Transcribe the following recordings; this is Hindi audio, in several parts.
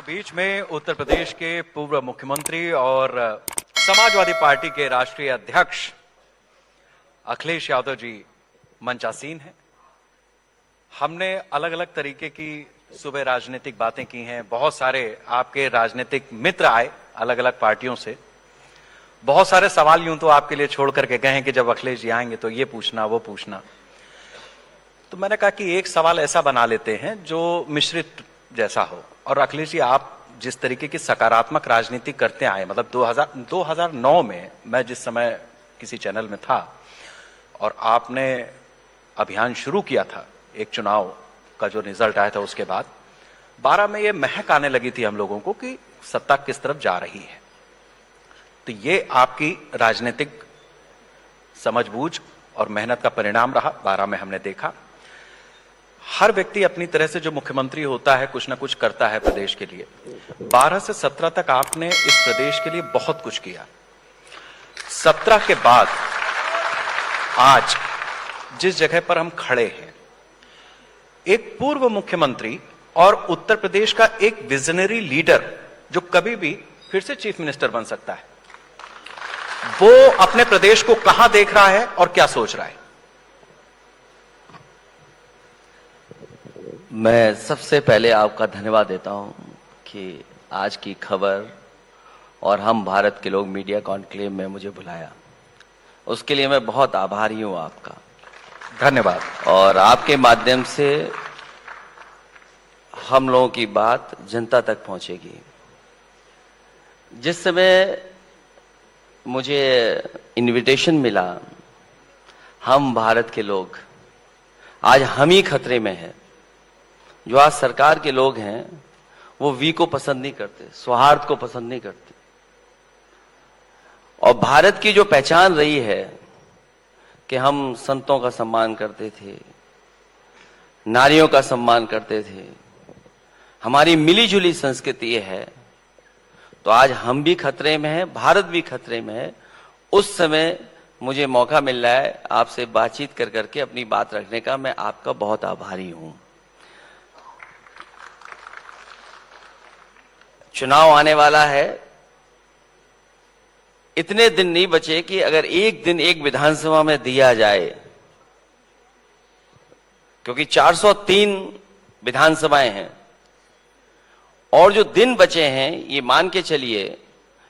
बीच में उत्तर प्रदेश के पूर्व मुख्यमंत्री और समाजवादी पार्टी के राष्ट्रीय अध्यक्ष अखिलेश यादव जी मंचासीन हैं। हमने अलग अलग तरीके की सुबह राजनीतिक बातें की हैं। बहुत सारे आपके राजनीतिक मित्र आए अलग अलग पार्टियों से। बहुत सारे सवाल यूं तो आपके लिए छोड़ करके गए हैं कि जब अखिलेश जी आएंगे तो ये पूछना वो पूछना। तो मैंने कहा कि एक सवाल ऐसा बना लेते हैं जो मिश्रित जैसा हो। और अखिलेश जी, आप जिस तरीके की सकारात्मक राजनीति करते आए, मतलब 2009 में मैं जिस समय किसी चैनल में था और आपने अभियान शुरू किया था, एक चुनाव का जो रिजल्ट आया था उसके बाद 12 में ये महक आने लगी थी हम लोगों को कि सत्ता किस तरफ जा रही है। तो ये आपकी राजनीतिक समझबूझ और मेहनत का परिणाम रहा। 12 में हमने देखा हर व्यक्ति अपनी तरह से जो मुख्यमंत्री होता है कुछ ना कुछ करता है प्रदेश के लिए। 12 से 17 तक आपने इस प्रदेश के लिए बहुत कुछ किया। 17 के बाद आज जिस जगह पर हम खड़े हैं, एक पूर्व मुख्यमंत्री और उत्तर प्रदेश का एक विजनरी लीडर जो कभी भी फिर से चीफ मिनिस्टर बन सकता है, वो अपने प्रदेश को कहां देख रहा है और क्या सोच रहा है? मैं सबसे पहले आपका धन्यवाद देता हूं कि आज की खबर और हम भारत के लोग मीडिया कॉन्क्लेव में मुझे बुलाया, उसके लिए मैं बहुत आभारी हूं आपका। धन्यवाद। और आपके माध्यम से हम लोगों की बात जनता तक पहुंचेगी। जिस समय मुझे इनविटेशन मिला, हम भारत के लोग आज हम ही खतरे में हैं। जो आज सरकार के लोग हैं वो वी को पसंद नहीं करते, सौहार्द को पसंद नहीं करते। और भारत की जो पहचान रही है कि हम संतों का सम्मान करते थे, नारियों का सम्मान करते थे, हमारी मिली जुली संस्कृति है, तो आज हम भी खतरे में हैं, भारत भी खतरे में है। उस समय मुझे मौका मिल रहा है आपसे बातचीत कर करके अपनी बात रखने का। मैं आपका बहुत आभारी हूं। चुनाव आने वाला है, इतने दिन नहीं बचे कि अगर एक दिन एक विधानसभा में दिया जाए, क्योंकि 403 विधानसभाएं हैं और जो दिन बचे हैं, ये मान के चलिए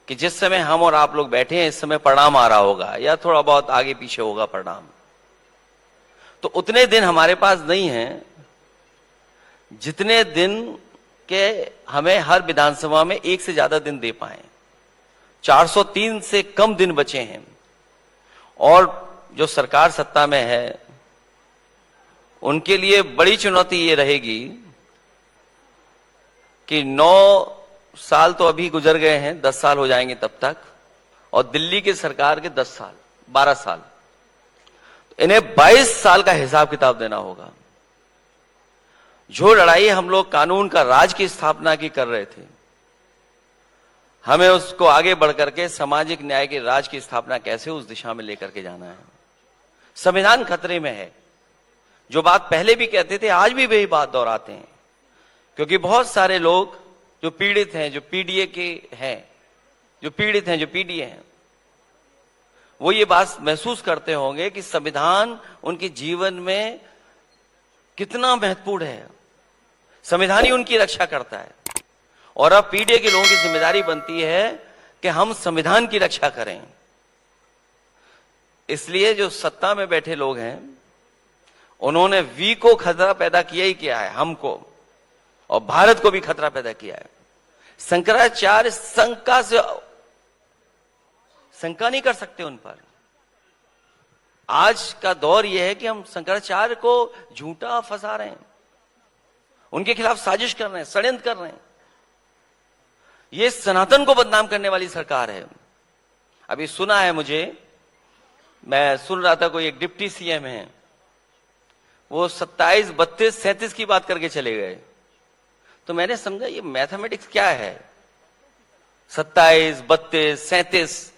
कि जिस समय हम और आप लोग बैठे हैं इस समय परिणाम आ रहा होगा या थोड़ा बहुत आगे पीछे होगा परिणाम। तो उतने दिन हमारे पास नहीं है जितने दिन के हमें हर विधानसभा में एक से ज्यादा दिन दे पाए। 403 से कम दिन बचे हैं और जो सरकार सत्ता में है उनके लिए बड़ी चुनौती ये रहेगी कि 9 साल तो अभी गुजर गए हैं, 10 साल हो जाएंगे तब तक, और दिल्ली की सरकार के 10 साल 12 साल, तो इन्हें 22 साल का हिसाब किताब देना होगा। जो लड़ाई हम लोग कानून का राज की स्थापना की कर रहे थे, हमें उसको आगे बढ़ करके सामाजिक न्याय के राज की स्थापना कैसे उस दिशा में लेकर के जाना है। संविधान खतरे में है। जो बात पहले भी कहते थे आज भी वही बात दोहराते हैं, क्योंकि बहुत सारे लोग जो पीड़ित हैं, जो पीडीए के हैं, जो पीड़ित हैं, जो पीडीए हैं, वो ये बात महसूस करते होंगे कि संविधान उनके जीवन में कितना महत्वपूर्ण है। संविधान ही उनकी रक्षा करता है और अब पीडीए के लोगों की जिम्मेदारी बनती है कि हम संविधान की रक्षा करें। इसलिए जो सत्ता में बैठे लोग हैं उन्होंने वी को खतरा पैदा किया ही किया है, हमको और भारत को भी खतरा पैदा किया है। शंकराचार्य शंका नहीं कर सकते उन पर। आज का दौर यह है कि हम शंकराचार्य को झूठा फंसा रहे हैं, उनके खिलाफ साजिश कर रहे हैं, षड्यंत्र कर रहे हैं। ये सनातन को बदनाम करने वाली सरकार है। अभी सुना है मुझे, मैं सुन रहा था, कोई एक डिप्टी सीएम है, वो 27, 32, 37 की बात करके चले गए। तो मैंने समझा ये मैथमेटिक्स क्या है, 27, 32, 37।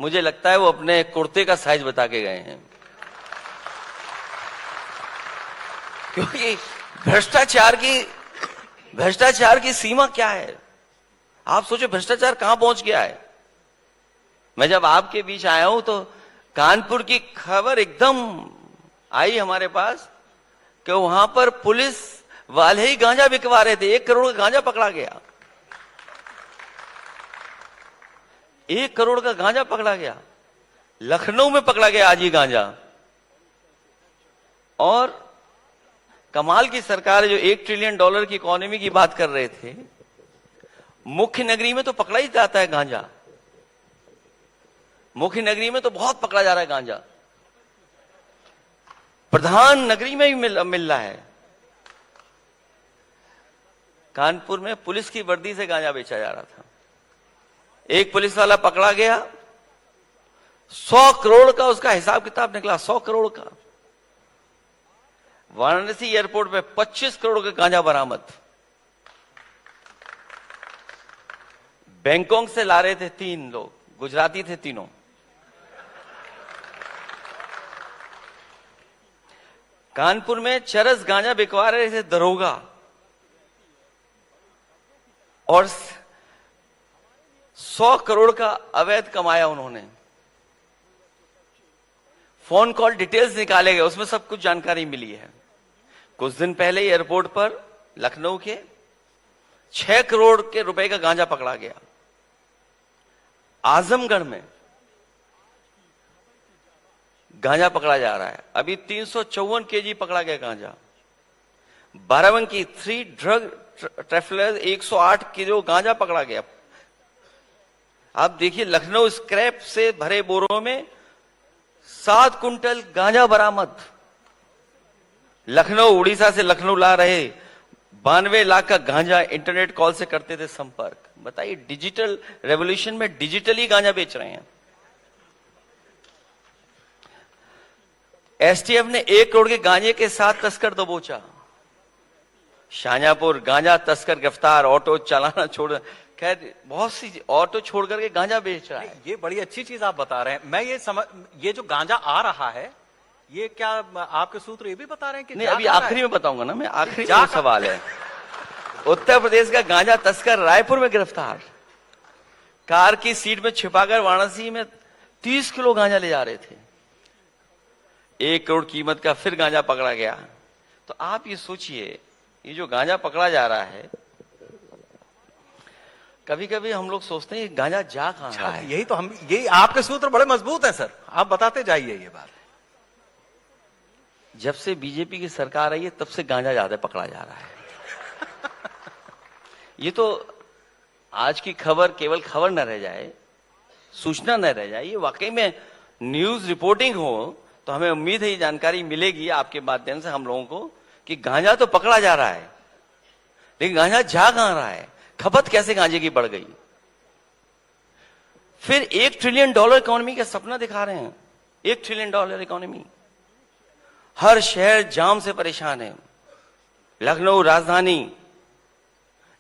मुझे लगता है वो अपने कुर्ते का साइज बता के गए हैं, क्योंकि भ्रष्टाचार की सीमा क्या है? आप सोचो भ्रष्टाचार कहां पहुंच गया है। मैं जब आपके बीच आया हूं तो कानपुर की खबर एकदम आई हमारे पास कि वहां पर पुलिस वाले ही गांजा बिकवा रहे थे। 1 करोड़ का गांजा पकड़ा गया। 1 करोड़ का गांजा पकड़ा गया। लखनऊ में पकड़ा गया आज ही गांजा। और कमाल की सरकार है जो $1 ट्रिलियन की इकोनॉमी की बात कर रहे थे, मुख्य नगरी में तो पकड़ा ही जाता है गांजा। मुख्य नगरी में तो बहुत पकड़ा जा रहा है गांजा। प्रधान नगरी में भी मिल रहा है। कानपुर में पुलिस की वर्दी से गांजा बेचा जा रहा था। एक पुलिस वाला पकड़ा गया, 100 करोड़ का उसका हिसाब किताब निकला। 100 करोड़ का। वाराणसी एयरपोर्ट पे 25 करोड़ का गांजा बरामद। बैंकॉक से ला रहे थे 3 लोग, गुजराती थे तीनों। कानपुर में चरस गांजा बिकवा रहे थे दरोगा, और 100 करोड़ का अवैध कमाया उन्होंने। फोन कॉल डिटेल्स निकाले गए, उसमें सब कुछ जानकारी मिली है। कुछ दिन पहले एयरपोर्ट पर लखनऊ के 6 करोड़ के रुपए का गांजा पकड़ा गया। आजमगढ़ में गांजा पकड़ा जा रहा है। अभी 354 केजी पकड़ा गया गांजा। बाराबंकी 3 ड्रग ट्रैफलर्स 108 किलो गांजा पकड़ा गया। आप देखिए लखनऊ स्क्रैप से भरे बोरों में 7 कुंटल गांजा बरामद। लखनऊ, उड़ीसा से लखनऊ ला रहे 92 लाख का गांजा इंटरनेट कॉल से करते थे संपर्क। बताइए, डिजिटल रेवोल्यूशन में डिजिटली गांजा बेच रहे हैं। एसटीएफ ने 1 करोड़ के गांजे के साथ तस्कर दबोचा। शाहजहांपुर गांजा तस्कर गिरफ्तार, ऑटो चलाना छोड़, खैर बहुत सी ऑटो छोड़ करके गांजा बेच रहा है। ये बड़ी अच्छी चीज आप बता रहे हैं। मैं ये जो गांजा आ रहा है, ये क्या आपके सूत्र ये भी बता रहे हैं कि नहीं, अभी आखिरी में बताऊंगा ना मैं। आखिरी सवाल है। उत्तर प्रदेश का गांजा तस्कर रायपुर में गिरफ्तार। कार की सीट में छिपाकर वाराणसी में 30 किलो गांजा ले जा रहे थे। 1 करोड़ कीमत का फिर गांजा पकड़ा गया। तो आप ये सोचिए, ये जो गांजा पकड़ा जा रहा है, कभी कभी हम लोग सोचते हैं गांजा जा कहां रहा है। यही आपके सूत्र बड़े मजबूत हैं सर, आप बताते जाइए ये बात। जब से बीजेपी की सरकार आई है तब से गांजा ज्यादा पकड़ा जा रहा है। ये तो आज की खबर केवल खबर न रह जाए, सूचना न रह जाए, ये वाकई में न्यूज रिपोर्टिंग हो तो हमें उम्मीद है ये जानकारी मिलेगी आपके माध्यम से हम लोगों को कि गांजा तो पकड़ा जा रहा है, लेकिन गांजा जा कहां रहा है, खपत कैसे गांजे की बढ़ गई। फिर $1 ट्रिलियन इकोनॉमी का सपना दिखा रहे हैं। $1 ट्रिलियन इकोनॉमी। हर शहर जाम से परेशान है। लखनऊ राजधानी,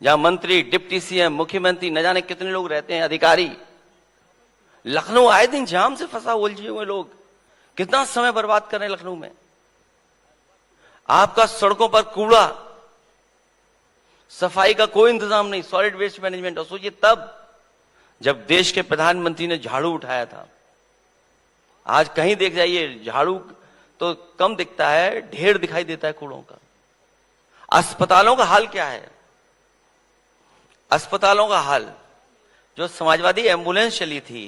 जहां मंत्री, डिप्टी सीएम, मुख्यमंत्री, न जाने कितने लोग रहते हैं, अधिकारी। लखनऊ आए दिन जाम से फंसा, उलझे हुए लोग कितना समय बर्बाद कर रहे हैं लखनऊ में। आपका सड़कों पर कूड़ा, सफाई का कोई इंतजाम नहीं, सॉलिड वेस्ट मैनेजमेंट। और सोचिए तब जब देश के प्रधानमंत्री ने झाड़ू उठाया था। आज कहीं देख जाइए झाड़ू तो कम दिखता है, ढेर दिखाई देता है कूड़ों का। अस्पतालों का हाल क्या है? अस्पतालों का हाल, जो समाजवादी एम्बुलेंस चली थी,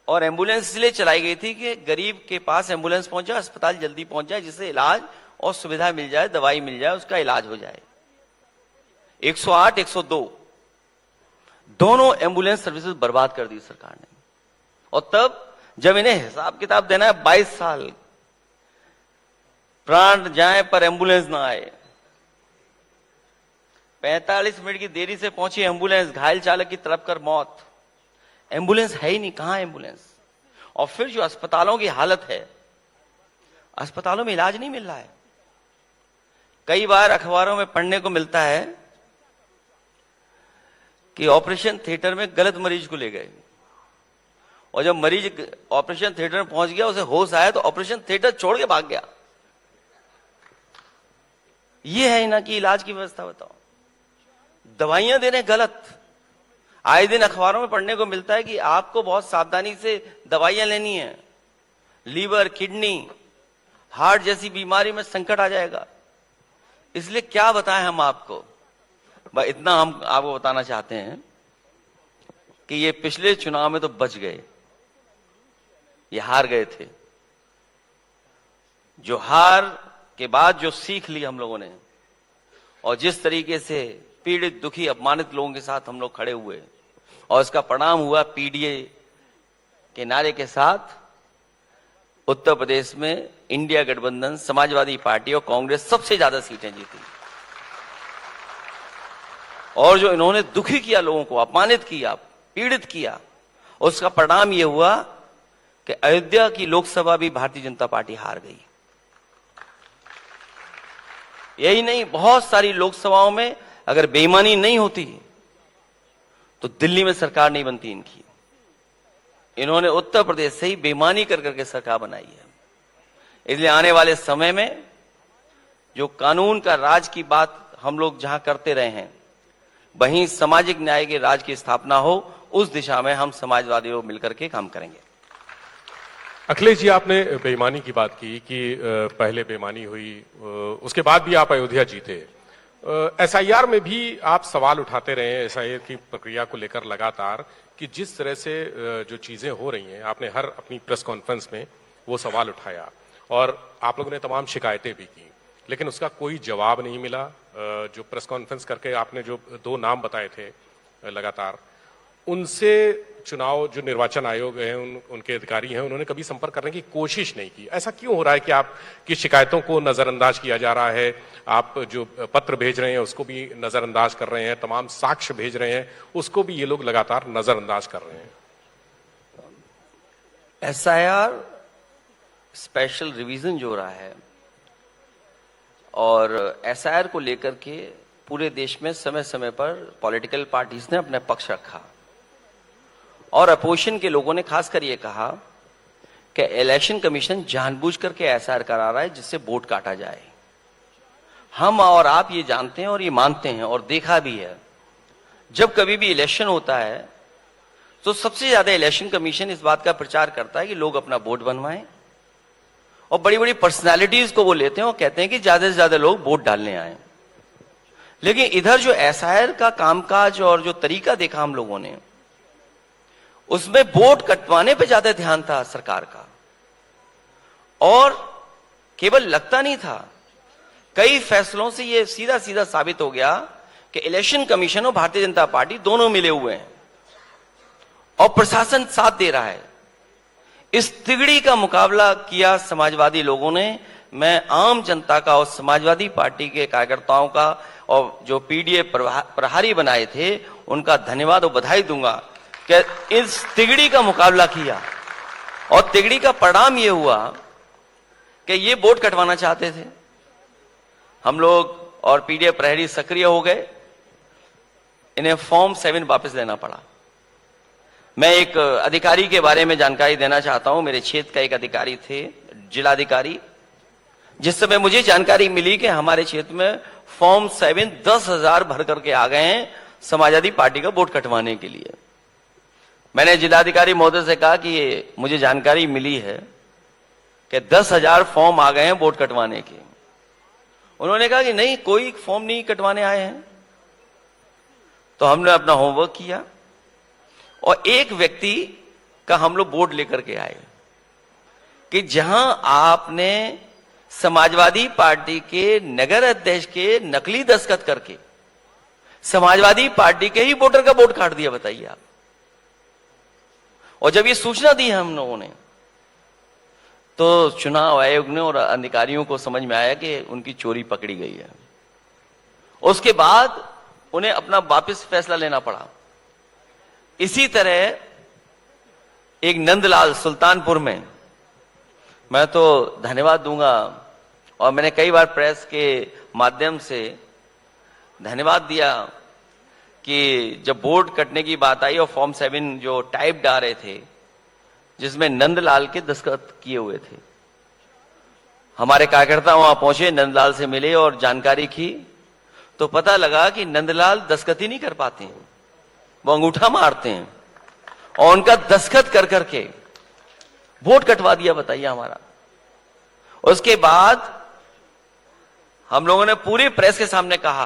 और एम्बुलेंस इसलिए चलाई गई थी कि गरीब के पास एम्बुलेंस पहुंच जाए, अस्पताल जल्दी पहुंच जाए, जिससे इलाज और सुविधा मिल जाए, दवाई मिल जाए, उसका इलाज हो जाए। 108, 102 दोनों एम्बुलेंस सर्विसेज बर्बाद कर दी सरकार ने। और तब जब इन्हें हिसाब किताब देना है, 22 साल प्राण जाए पर एम्बुलेंस ना आए। 45 मिनट की देरी से पहुंची एम्बुलेंस, घायल चालक की तड़प कर मौत। एम्बुलेंस है ही नहीं, कहां एम्बुलेंस। और फिर जो अस्पतालों की हालत है, अस्पतालों में इलाज नहीं मिल रहा है। कई बार अखबारों में पढ़ने को मिलता है कि ऑपरेशन थिएटर में गलत मरीज को ले गए, और जब मरीज ऑपरेशन थिएटर में पहुंच गया, उसे होश आया तो ऑपरेशन थिएटर छोड़ के भाग गया। ये है ना कि इलाज की व्यवस्था। बताओ, दवाइयां दे रहे हैं गलत। आए दिन अखबारों में पढ़ने को मिलता है कि आपको बहुत सावधानी से दवाइयां लेनी है, लीवर, किडनी, हार्ट जैसी बीमारी में संकट आ जाएगा। इसलिए क्या बताएं हम आपको, बस इतना हम आपको बताना चाहते हैं कि ये पिछले चुनाव में तो बच गए, ये हार गए थे। जो हार के बाद जो सीख ली हम लोगों ने, और जिस तरीके से पीड़ित, दुखी, अपमानित लोगों के साथ हम लोग खड़े हुए, और इसका परिणाम हुआ पीडीए के नारे के साथ उत्तर प्रदेश में इंडिया गठबंधन, समाजवादी पार्टी और कांग्रेस सबसे ज्यादा सीटें जीती। और जो इन्होंने दुखी किया लोगों को, अपमानित किया, पीड़ित किया, उसका परिणाम यह हुआ कि अयोध्या की लोकसभा भी भारतीय जनता पार्टी हार गई। यही नहीं, बहुत सारी लोकसभाओं में अगर बेईमानी नहीं होती तो दिल्ली में सरकार नहीं बनती इनकी। इन्होंने उत्तर प्रदेश से ही बेईमानी कर करके सरकार बनाई है। इसलिए आने वाले समय में जो कानून का राज की बात हम लोग जहां करते रहे हैं, वहीं सामाजिक न्याय के राज की स्थापना हो, उस दिशा में हम समाजवादी लोग मिलकर के काम करेंगे। अखिलेश जी, आपने बेईमानी की बात की कि पहले बेईमानी हुई, उसके बाद भी आप अयोध्या जीते। एसआईआर में भी आप सवाल उठाते रहे हैं, एसआईआर की प्रक्रिया को लेकर लगातार, कि जिस तरह से जो चीजें हो रही हैं, आपने हर अपनी प्रेस कॉन्फ्रेंस में वो सवाल उठाया और आप लोगों ने तमाम शिकायतें भी की, लेकिन उसका कोई जवाब नहीं मिला। जो प्रेस कॉन्फ्रेंस करके आपने जो 2 नाम बताए थे लगातार, उनसे चुनाव जो निर्वाचन आयोग है, उनके अधिकारी हैं, उन्होंने कभी संपर्क करने की कोशिश नहीं की। ऐसा क्यों हो रहा है कि आपकी शिकायतों को नजरअंदाज किया जा रहा है? आप जो पत्र भेज रहे हैं उसको भी नजरअंदाज कर रहे हैं, तमाम साक्ष्य भेज रहे हैं उसको भी ये लोग लगातार नजरअंदाज कर रहे हैं। एसआईआर स्पेशल रिवीजन जो हो रहा है, और एसआईआर को लेकर के पूरे देश में समय समय पर पॉलिटिकल पार्टीज ने अपना पक्ष रखा, और अपोजिशन के लोगों ने खासकर ये कहा कि इलेक्शन कमीशन जानबूझ करके एसआईआर करा रहा है जिससे वोट काटा जाए। हम और आप ये जानते हैं और ये मानते हैं और देखा भी है, जब कभी भी इलेक्शन होता है तो सबसे ज्यादा इलेक्शन कमीशन इस बात का प्रचार करता है कि लोग अपना वोट बनवाएं, और बड़ी बड़ी पर्सनालिटीज को वो लेते हैं और कहते हैं कि ज्यादा से ज्यादा लोग वोट डालने आए। लेकिन इधर जो एसआईआर का कामकाज और जो तरीका देखा हम लोगों ने, उसमें वोट कटवाने पे ज्यादा ध्यान था सरकार का, और केवल लगता नहीं था, कई फैसलों से यह सीधा सीधा साबित हो गया कि इलेक्शन कमीशन और भारतीय जनता पार्टी दोनों मिले हुए हैं और प्रशासन साथ दे रहा है। इस तिगड़ी का मुकाबला किया समाजवादी लोगों ने। मैं आम जनता का और समाजवादी पार्टी के कार्यकर्ताओं का और जो पीडीए प्रहारी बनाए थे उनका धन्यवाद और बधाई दूंगा कि इस तिगड़ी का मुकाबला किया, और तिगड़ी का परिणाम यह हुआ कि ये वोट कटवाना चाहते थे हम लोग, और पीडीए प्रहरी सक्रिय हो गए, इन्हें फॉर्म 7 वापस लेना पड़ा। मैं एक अधिकारी के बारे में जानकारी देना चाहता हूं। मेरे क्षेत्र का एक अधिकारी थे, जिलाधिकारी, जिस समय मुझे जानकारी मिली कि हमारे क्षेत्र में फॉर्म 7 10,000 भर करके आ गए हैं समाजवादी पार्टी का वोट कटवाने के लिए। मैंने जिलाधिकारी महोदय से कहा कि मुझे जानकारी मिली है कि 10,000 फॉर्म आ गए हैं वोट कटवाने के। उन्होंने कहा कि नहीं, कोई फॉर्म नहीं कटवाने आए हैं। तो हमने अपना होमवर्क किया और एक व्यक्ति का हम लोग बोर्ड लेकर के आए कि जहां आपने समाजवादी पार्टी के नगर अध्यक्ष के नकली दस्तखत करके समाजवादी पार्टी के ही वोटर का वोट काट दिया, बताइए आप। और जब ये सूचना दी हम लोगों ने तो चुनाव आयोग ने और अधिकारियों को समझ में आया कि उनकी चोरी पकड़ी गई है। उसके बाद उन्हें अपना वापस फैसला लेना पड़ा। इसी तरह एक नंदलाल सुल्तानपुर में, मैं तो धन्यवाद दूंगा और मैंने कई बार प्रेस के माध्यम से धन्यवाद दिया कि जब वोट कटने की बात आई और फॉर्म 7 जो टाइप्ड आ रहे थे जिसमें नंदलाल के दस्तखत किए हुए थे, हमारे कार्यकर्ता वहां पहुंचे, नंदलाल से मिले और जानकारी की तो पता लगा कि नंदलाल दस्तखत ही नहीं कर पाते हैं, वो अंगूठा मारते हैं और उनका दस्तखत कर करके वोट कटवा दिया। बताइए हमारा। उसके बाद हम लोगों ने पूरी प्रेस के सामने कहा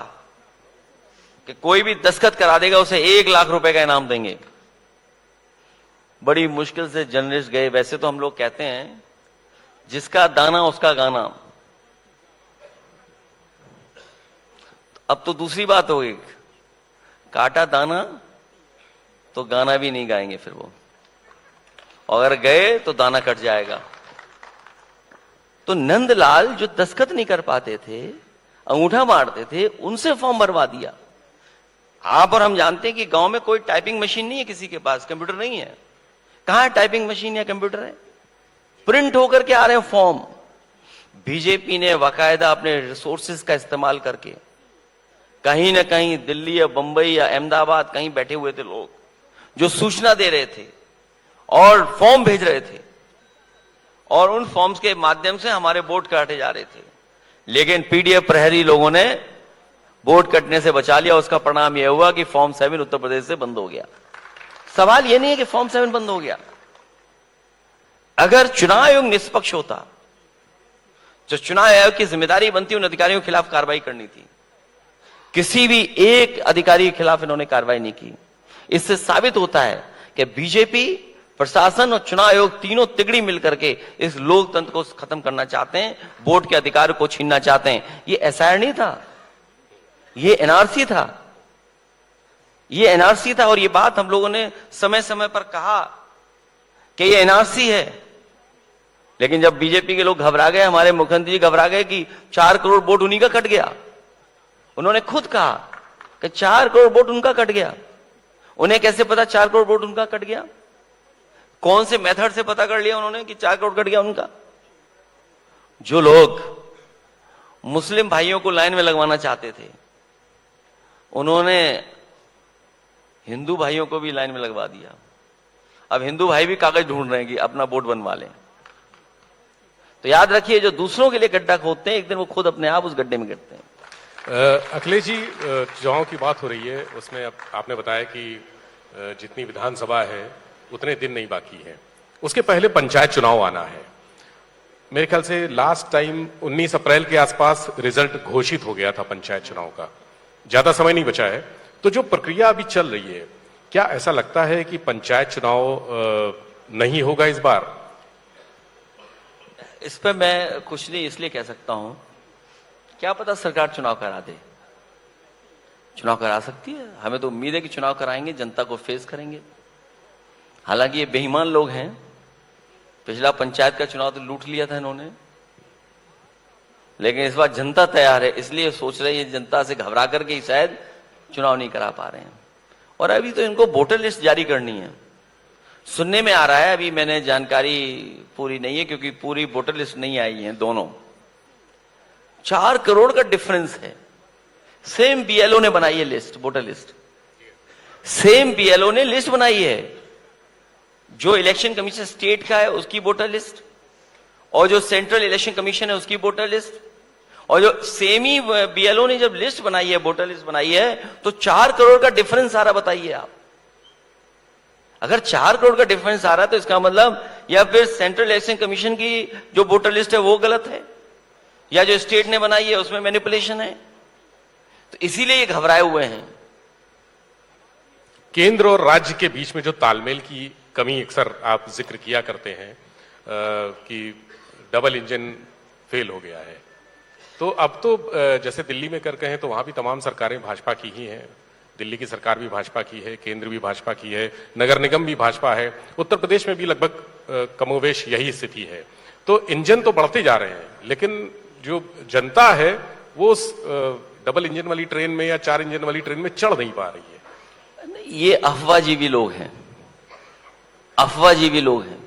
कि कोई भी दस्तखत करा देगा उसे 1 लाख रुपए का इनाम देंगे। बड़ी मुश्किल से जर्नलिस्ट गए। वैसे तो हम लोग कहते हैं जिसका दाना उसका गाना। अब तो दूसरी बात हो गई, काटा दाना तो गाना भी नहीं गाएंगे फिर वो, अगर गए तो दाना कट जाएगा। तो नंदलाल जो दस्तखत नहीं कर पाते थे, अंगूठा मारते थे, उनसे फॉर्म भरवा दिया। आप और हम जानते हैं कि गांव में कोई टाइपिंग मशीन नहीं है, किसी के पास कंप्यूटर नहीं है। कहां टाइपिंग मशीन या कंप्यूटर है? प्रिंट होकर के आ रहे हैं फॉर्म। बीजेपी ने बाकायदा अपने रिसोर्सेज का इस्तेमाल करके कहीं ना कहीं दिल्ली या बंबई या अहमदाबाद कहीं बैठे हुए थे लोग जो सूचना दे रहे थे और फॉर्म भेज रहे थे, और उन फॉर्म्स के माध्यम से हमारे वोट काटे जा रहे थे। लेकिन पीडीएफ प्रहरी लोगों ने वोट कटने से बचा लिया। उसका परिणाम यह हुआ कि फॉर्म 7 उत्तर प्रदेश से बंद हो गया। सवाल यह नहीं है कि फॉर्म 7 बंद हो गया। अगर चुनाव आयोग निष्पक्ष होता, जो चुनाव आयोग की जिम्मेदारी बनती उन अधिकारियों के खिलाफ कार्रवाई करनी थी। किसी भी एक अधिकारी के खिलाफ इन्होंने कार्रवाई नहीं की। इससे साबित होता है कि बीजेपी, प्रशासन और चुनाव आयोग तीनों तिगड़ी मिलकर के इस लोकतंत्र को खत्म करना चाहते हैं, वोट के अधिकार को छीनना चाहते हैं। ये एसआईआर नहीं था, ये एनआरसी था। ये एनआरसी था और ये बात हम लोगों ने समय समय पर कहा कि ये एनआरसी है। लेकिन जब बीजेपी के लोग घबरा गए, हमारे मुख्यमंत्री जी घबरा गए कि 4 करोड़ वोट उन्हीं का कट गया। उन्होंने खुद कहा कि 4 करोड़ वोट उनका कट गया। उन्हें कैसे पता 4 करोड़ वोट उनका कट गया? कौन से मेथड से पता कर लिया उन्होंने कि 4 करोड़ कट गया उनका? जो लोग मुस्लिम भाइयों को लाइन में लगवाना चाहते थे, उन्होंने हिंदू भाइयों को भी लाइन में लगवा दिया। अब हिंदू भाई भी कागज ढूंढ रहे हैं कि अपना वोट बनवा लें। तो याद रखिए, जो दूसरों के लिए गड्ढा खोदते हैं, एक दिन वो खुद अपने आप उस गड्ढे में गिरते हैं। अखिलेश जी, चुनाव की बात हो रही है, उसमें अब आपने बताया कि जितनी विधानसभा है उतने दिन नहीं बाकी है। उसके पहले पंचायत चुनाव आना है। मेरे ख्याल से लास्ट टाइम 19 अप्रैल के आसपास रिजल्ट घोषित हो गया था पंचायत चुनाव का। ज्यादा समय नहीं बचा है। तो जो प्रक्रिया अभी चल रही है, क्या ऐसा लगता है कि पंचायत चुनाव नहीं होगा इस बार? इस पर मैं कुछ नहीं इसलिए कह सकता हूं, क्या पता सरकार चुनाव करा दे। चुनाव करा सकती है, हमें तो उम्मीद है कि चुनाव कराएंगे, जनता को फेस करेंगे। हालांकि ये बेईमान लोग हैं। पिछला पंचायत का चुनाव तो लूट लिया था इन्होंने, लेकिन इस बार जनता तैयार है, इसलिए सोच रही है जनता से घबरा करके ही शायद चुनाव नहीं करा पा रहे हैं। और अभी तो इनको वोटर लिस्ट जारी करनी है। सुनने में आ रहा है, अभी मैंने जानकारी पूरी नहीं है क्योंकि पूरी वोटर लिस्ट नहीं आई है, दोनों 4 करोड़ का डिफरेंस है। सेम बीएलओ ने बनाई है list, voter list same BLO ने लिस्ट बनाई है। जो इलेक्शन कमीशन स्टेट का है उसकी वोटर लिस्ट, और जो सेंट्रल इलेक्शन कमीशन है उसकी वोटर लिस्ट, और जो सेमी बीएलओ ने जब लिस्ट बनाई है, वोटर लिस्ट बनाई है, तो 4 करोड़ का डिफरेंस आ रहा। बताइए आप, अगर 4 करोड़ का डिफरेंस आ रहा है तो इसका मतलब या फिर सेंट्रल इलेक्शन कमीशन की जो वोटर लिस्ट है वो गलत है, या जो स्टेट ने बनाई है उसमें मैनिपुलेशन है। तो इसीलिए ये घबराए हुए हैं। केंद्र और राज्य के बीच में जो तालमेल की कमी अक्सर आप जिक्र किया करते हैं कि डबल इंजन फेल हो गया है, तो अब तो जैसे दिल्ली में कर कहें तो वहां भी तमाम सरकारें भाजपा की ही हैं। दिल्ली की सरकार भी भाजपा की है, केंद्र भी भाजपा की है, नगर निगम भी भाजपा है, उत्तर प्रदेश में भी लगभग कमोवेश यही स्थिति है। तो इंजन तो बढ़ते जा रहे हैं, लेकिन जो जनता है वो डबल इंजन वाली ट्रेन में या 4 इंजन वाली ट्रेन में चढ़ नहीं पा रही है। ये अफवाहजीवी लोग हैं, अफवाहजीवी लोग हैं।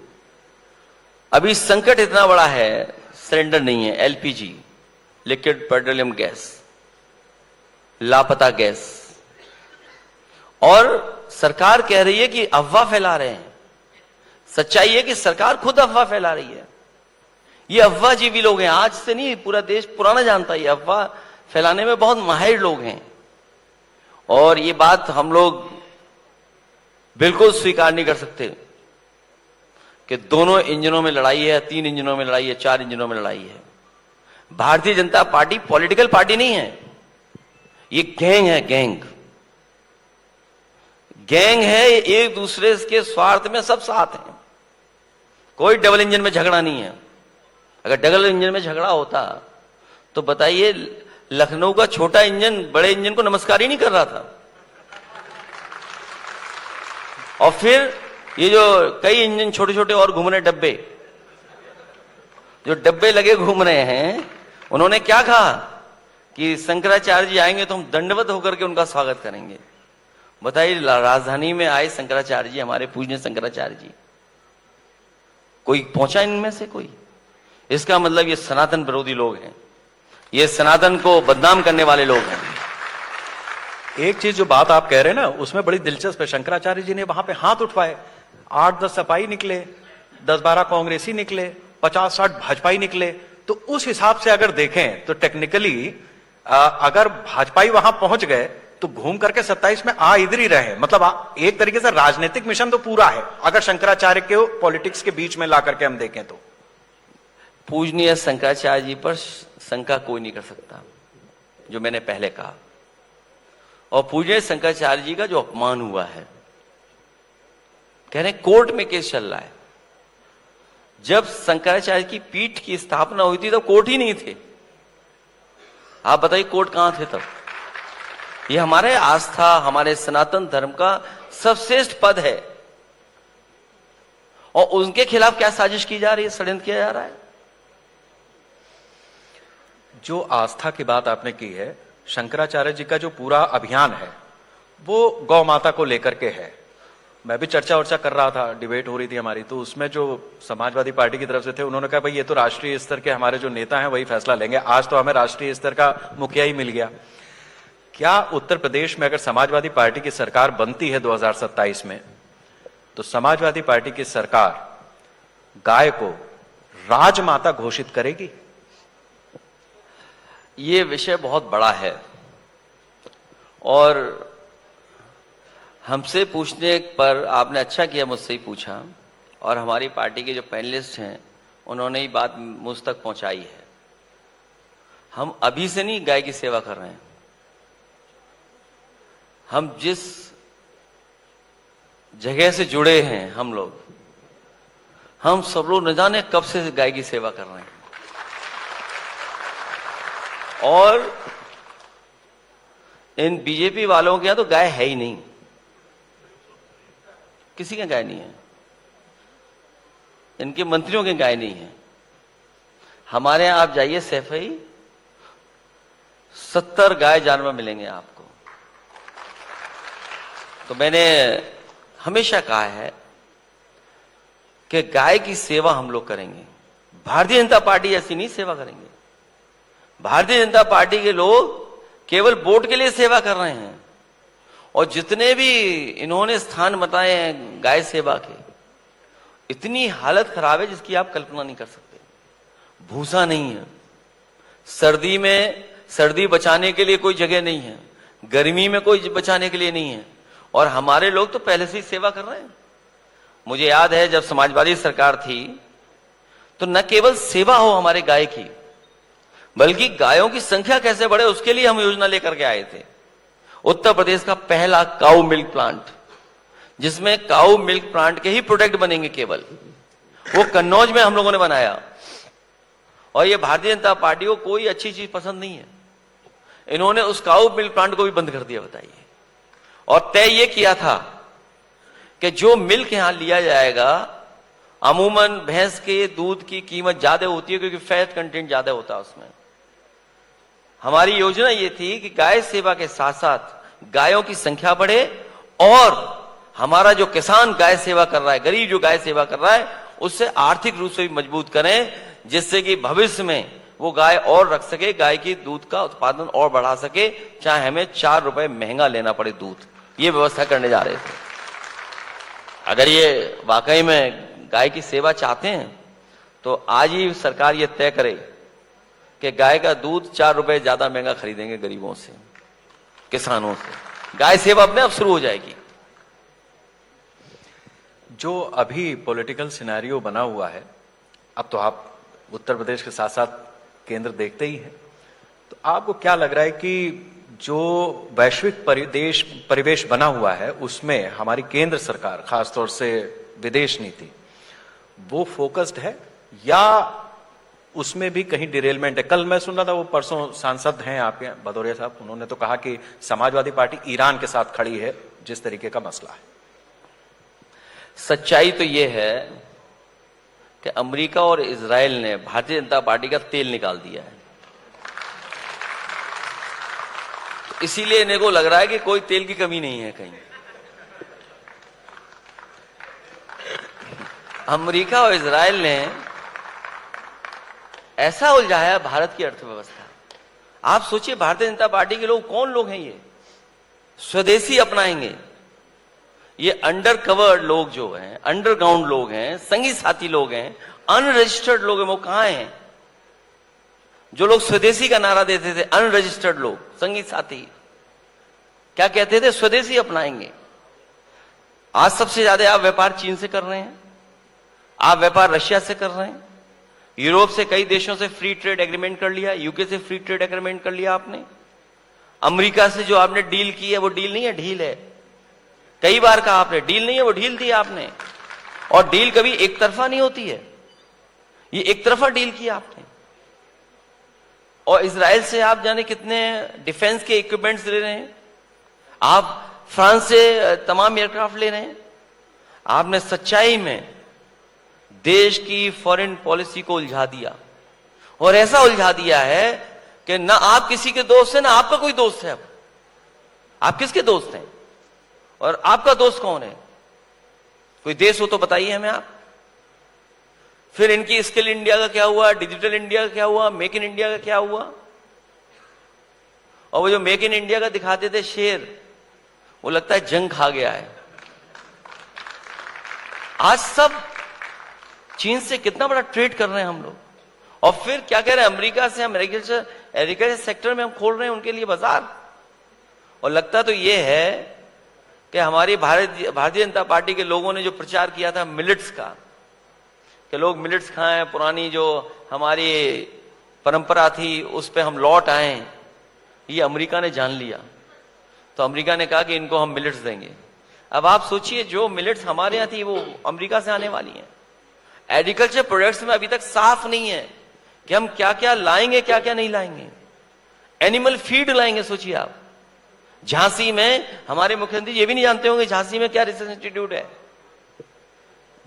अभी संकट इतना बड़ा है, सिलेंडर नहीं है, एलपीजी लिक्विड पेट्रोलियम गैस, लापता गैस, और सरकार कह रही है कि अफवाह फैला रहे हैं। सच्चाई है कि सरकार खुद अफवाह फैला रही है। ये अफवाहजीवी लोग हैं, आज से नहीं, पूरा देश पुराना जानता है। ये अफवाह फैलाने में बहुत माहिर लोग हैं, और ये बात हम लोग बिल्कुल स्वीकार नहीं कर सकते कि दोनों इंजनों में लड़ाई है, 3 इंजनों में लड़ाई है, 4 इंजनों में लड़ाई है। Bharatiya Janata party political party नहीं है, ये गैंग है, गैंग है। एक दूसरे के स्वार्थ में सब साथ हैं, कोई डबल इंजन में झगड़ा नहीं है। अगर डबल इंजन में झगड़ा होता तो बताइए, लखनऊ का छोटा इंजन बड़े इंजन को नमस्कार ही नहीं कर रहा था। और फिर ये जो कई इंजन छोटे छोटे और घूम रहे डब्बे, जो डब्बे लगे घूम रहे हैं, उन्होंने क्या कहा कि शंकराचार्य जी आएंगे तो हम दंडवत होकर के उनका स्वागत करेंगे। बताइए, राजधानी में आए शंकराचार्य जी, हमारे पूजनीय शंकराचार्य जी, कोई पहुंचा इनमें से कोई? इसका मतलब ये सनातन विरोधी लोग हैं, ये सनातन को बदनाम करने वाले लोग हैं। एक चीज जो बात आप कह रहे हैं ना, उसमें बड़ी दिलचस्प है। शंकराचार्य जी ने वहां पे हाथ उठवाए, 8-10 सपाई निकले, 10-12 कांग्रेसी निकले, 50-60 भाजपाई निकले। तो उस हिसाब से अगर देखें तो टेक्निकली अगर भाजपाई वहां पहुंच गए तो घूम करके 27 में आ इधर ही रहे। मतलब एक तरीके से राजनीतिक मिशन तो पूरा है, अगर शंकराचार्य के पॉलिटिक्स के बीच में ला करके हम देखें तो। पूजनीय शंकराचार्य जी पर शंका कोई नहीं कर सकता, जो मैंने पहले कहा। और पूजनीय शंकराचार्य जी का जो अपमान हुआ है, कह रहे कोर्ट में केस चल रहा है। जब शंकराचार्य की पीठ की स्थापना हुई थी तब कोर्ट ही नहीं थे। आप बताइए, कोर्ट कहां थे तब? ये हमारे आस्था, हमारे सनातन धर्म का सर्वश्रेष्ठ पद है, और उनके खिलाफ क्या साजिश की जा रही है, षड्यंत्र किया जा रहा है। जो आस्था की बात आपने की है, शंकराचार्य जी का जो पूरा अभियान है वो गौ माता को लेकर के है। मैं भी चर्चा कर रहा था, डिबेट हो रही थी हमारी, तो उसमें जो समाजवादी पार्टी की तरफ से थे उन्होंने कहा भाई ये तो राष्ट्रीय स्तर के हमारे जो नेता हैं वही फैसला लेंगे। आज तो हमें राष्ट्रीय स्तर का मुखिया ही मिल गया। क्या उत्तर प्रदेश में अगर समाजवादी पार्टी की सरकार बनती है 2027 में, तो समाजवादी पार्टी की सरकार गाय को राजमाता घोषित करेगी? ये विषय बहुत बड़ा है, और हमसे पूछने पर आपने अच्छा किया मुझसे ही पूछा, और हमारी पार्टी के जो पैनलिस्ट हैं उन्होंने ही बात मुझ तक पहुंचाई है। हम अभी से नहीं गाय की सेवा कर रहे हैं, हम जिस जगह से जुड़े हैं हम सब लोग न जाने कब से गाय की सेवा कर रहे हैं। और इन बीजेपी वालों के यहां तो गाय है ही नहीं, किसी के गाय नहीं है, इनके मंत्रियों के गाय नहीं है। हमारे यहां आप जाइए सैफई, 70 गाय जानवर मिलेंगे आपको। तो मैंने हमेशा कहा है कि गाय की सेवा हम लोग करेंगे, भारतीय जनता पार्टी ऐसी नहीं सेवा करेंगे। भारतीय जनता पार्टी के लोग केवल वोट के लिए सेवा कर रहे हैं, और जितने भी इन्होंने स्थान बताए हैं गाय सेवा के, इतनी हालत खराब है जिसकी आप कल्पना नहीं कर सकते। भूसा नहीं है, सर्दी में सर्दी बचाने के लिए कोई जगह नहीं है, गर्मी में कोई बचाने के लिए नहीं है, और हमारे लोग तो पहले से ही सेवा कर रहे हैं। मुझे याद है जब समाजवादी सरकार थी तो न केवल सेवा हो हमारे गाय की, बल्कि गायों की संख्या कैसे बढ़े उसके लिए हम योजना लेकर के आए थे। उत्तर प्रदेश का पहला काऊ मिल्क प्लांट, जिसमें काऊ मिल्क प्लांट के ही प्रोडक्ट बनेंगे केवल, वो कन्नौज में हम लोगों ने बनाया। और ये भारतीय जनता पार्टी को कोई अच्छी चीज पसंद नहीं है, इन्होंने उस काऊ मिल्क प्लांट को भी बंद कर दिया। बताइए, और तय ये किया था कि जो मिल्क यहां लिया जाएगा, अमूमन भैंस के दूध की कीमत ज्यादा होती है क्योंकि फैट कंटेंट ज्यादा होता है उसमें। हमारी योजना ये थी कि गाय सेवा के साथ साथ गायों की संख्या बढ़े, और हमारा जो किसान गाय सेवा कर रहा है, गरीब जो गाय सेवा कर रहा है, उससे आर्थिक रूप से भी मजबूत करें, जिससे कि भविष्य में वो गाय और रख सके, गाय की दूध का उत्पादन और बढ़ा सके, चाहे हमें 4 रुपए महंगा लेना पड़े दूध। ये व्यवस्था करने जा रहे थे। अगर ये वाकई में गाय की सेवा चाहते हैं तो आज ही सरकार ये तय करे कि गाय का दूध 4 रुपए ज्यादा महंगा खरीदेंगे गरीबों से, किसानों से। गाय सेवा अपने आप शुरू हो जाएगी। जो अभी पॉलिटिकल सिनेरियो बना हुआ है, अब तो आप उत्तर प्रदेश के साथ साथ केंद्र देखते ही हैं, तो आपको क्या लग रहा है कि जो वैश्विक परिवेश बना हुआ है उसमें हमारी केंद्र सरकार, खासतौर से विदेश नीति, वो फोकस्ड है या उसमें भी कहीं डिरेलमेंट है? कल मैं सुन रहा था, वो परसों सांसद हैं आपके भदौरिया साहब, उन्होंने तो कहा कि समाजवादी पार्टी ईरान के साथ खड़ी है जिस तरीके का मसला है। सच्चाई तो यह है कि अमेरिका और इजराइल ने भारतीय जनता पार्टी का तेल निकाल दिया है। तो इसीलिए इन्हें को लग रहा है कि कोई तेल की कमी नहीं है कहीं। अमेरिका और इजराइल ने ऐसा उलझाया भारत की अर्थव्यवस्था। आप सोचिए, भारतीय जनता पार्टी के लोग कौन लोग हैं? ये स्वदेशी अपनाएंगे। ये अंडर कवर्ड लोग जो हैं, अंडरग्राउंड लोग हैं, संगी साथी लोग हैं, अनरजिस्टर्ड लोग हैं। वो कहां हैं? जो लोग स्वदेशी का नारा देते थे, अनरजिस्टर्ड लोग, संगी साथी क्या कहते थे? स्वदेशी अपनाएंगे। आज सबसे ज्यादा आप व्यापार चीन से कर रहे हैं, आप व्यापार रशिया से कर रहे हैं, यूरोप से कई देशों से फ्री ट्रेड एग्रीमेंट कर लिया, यूके से फ्री ट्रेड एग्रीमेंट कर लिया आपने। अमेरिका से जो आपने डील की है वो डील नहीं है, ढील है। कई बार कहा आपने, डील नहीं है वो ढील दी आपने। और डील कभी एक तरफा नहीं होती है, ये एक तरफा डील किया आपने। और इजराइल से आप जाने कितने डिफेंस के इक्विपमेंट्स ले रहे हैं, आप फ्रांस से तमाम एयरक्राफ्ट ले रहे हैं। आपने सच्चाई में देश की फॉरेन पॉलिसी को उलझा दिया, और ऐसा उलझा दिया है कि ना आप किसी के दोस्त हैं, ना आपका कोई दोस्त है। अब आप किसके दोस्त हैं और आपका दोस्त कौन है? कोई देश हो तो बताइए हमें आप। फिर इनकी स्किल इंडिया का क्या हुआ, डिजिटल इंडिया का क्या हुआ, मेक इन इंडिया का क्या हुआ? और वो जो मेक इन इंडिया का दिखाते थे शेर, वो लगता है जंग खा गया है। आज सब चीन से कितना बड़ा ट्रेड कर रहे हैं हम लोग, और फिर क्या कह रहे हैं? अमेरिका से हम एग्रीकल्चर सेक्टर में हम खोल रहे हैं उनके लिए बाजार। और लगता तो ये है कि हमारी भारतीय जनता पार्टी के लोगों ने जो प्रचार किया था मिलेट्स का, कि लोग मिलेट्स खाएं, पुरानी जो हमारी परंपरा थी उस पे हम लौट आए, ये अमेरिका ने जान लिया। तो अमेरिका ने कहा कि इनको हम मिलेट्स देंगे। अब आप सोचिए, जो मिलेट्स हमारे यहां थी वो अमेरिका से आने वाली हैं। एग्रीकल्चर प्रोडक्ट्स में अभी तक साफ नहीं है कि हम क्या क्या लाएंगे, क्या क्या नहीं लाएंगे। एनिमल फीड लाएंगे, सोचिए आप। झांसी में हमारे मुख्यमंत्री ये भी नहीं जानते होंगे झांसी में क्या रिसर्च इंस्टीट्यूट है।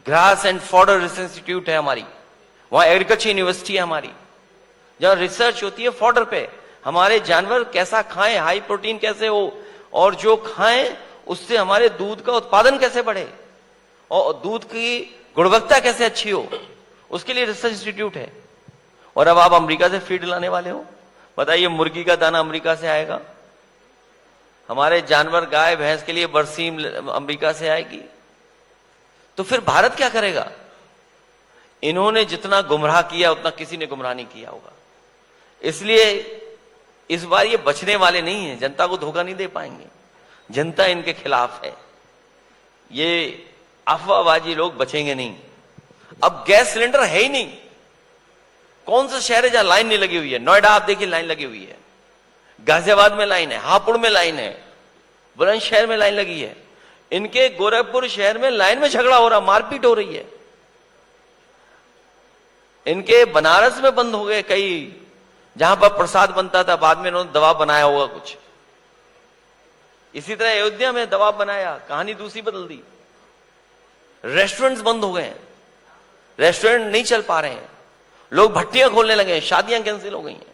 Grass and fodder research institute है हमारी, वहां एग्रीकल्चर यूनिवर्सिटी है हमारी, जहां रिसर्च होती है फॉडर पे, हमारे जानवर कैसा खाएं, हाई प्रोटीन कैसे हो, और जो खाएं उससे हमारे दूध का उत्पादन कैसे बढ़े और दूध की गुणवत्ता कैसे अच्छी हो, उसके लिए रिसर्च इंस्टीट्यूट है। और अब आप अमेरिका से फीड लाने वाले हो। बताइए, मुर्गी का दाना अमेरिका से आएगा, हमारे जानवर गाय भैंस के लिए बरसीम अमेरिका से आएगी। तो फिर भारत क्या करेगा? इन्होंने जितना गुमराह किया उतना किसी ने गुमराह नहीं किया होगा। इसलिए इस बार ये बचने वाले नहीं है, जनता को धोखा नहीं दे पाएंगे। जनता इनके खिलाफ है, ये अफवाहबाजी लोग बचेंगे नहीं। अब गैस सिलेंडर है ही नहीं। कौन सा शहर है जहां लाइन नहीं लगी हुई है? नोएडा आप देखिए, लाइन लगी हुई है, गाजियाबाद में लाइन है, हापुड़ में लाइन है, बुलंदशहर में लाइन लगी है। इनके गोरखपुर शहर में लाइन में झगड़ा हो रहा, मारपीट हो रही है। इनके बनारस में बंद हो गए कई, जहां पर प्रसाद बनता था, बाद में इन्होंने दबाव बनाया होगा कुछ। इसी तरह अयोध्या में दबाव बनाया, कहानी दूसरी बदल दी। रेस्टोरेंट्स बंद हो गए, रेस्टोरेंट नहीं चल पा रहे हैं, लोग भट्टियां खोलने लगे हैं, शादियां कैंसिल हो गई हैं,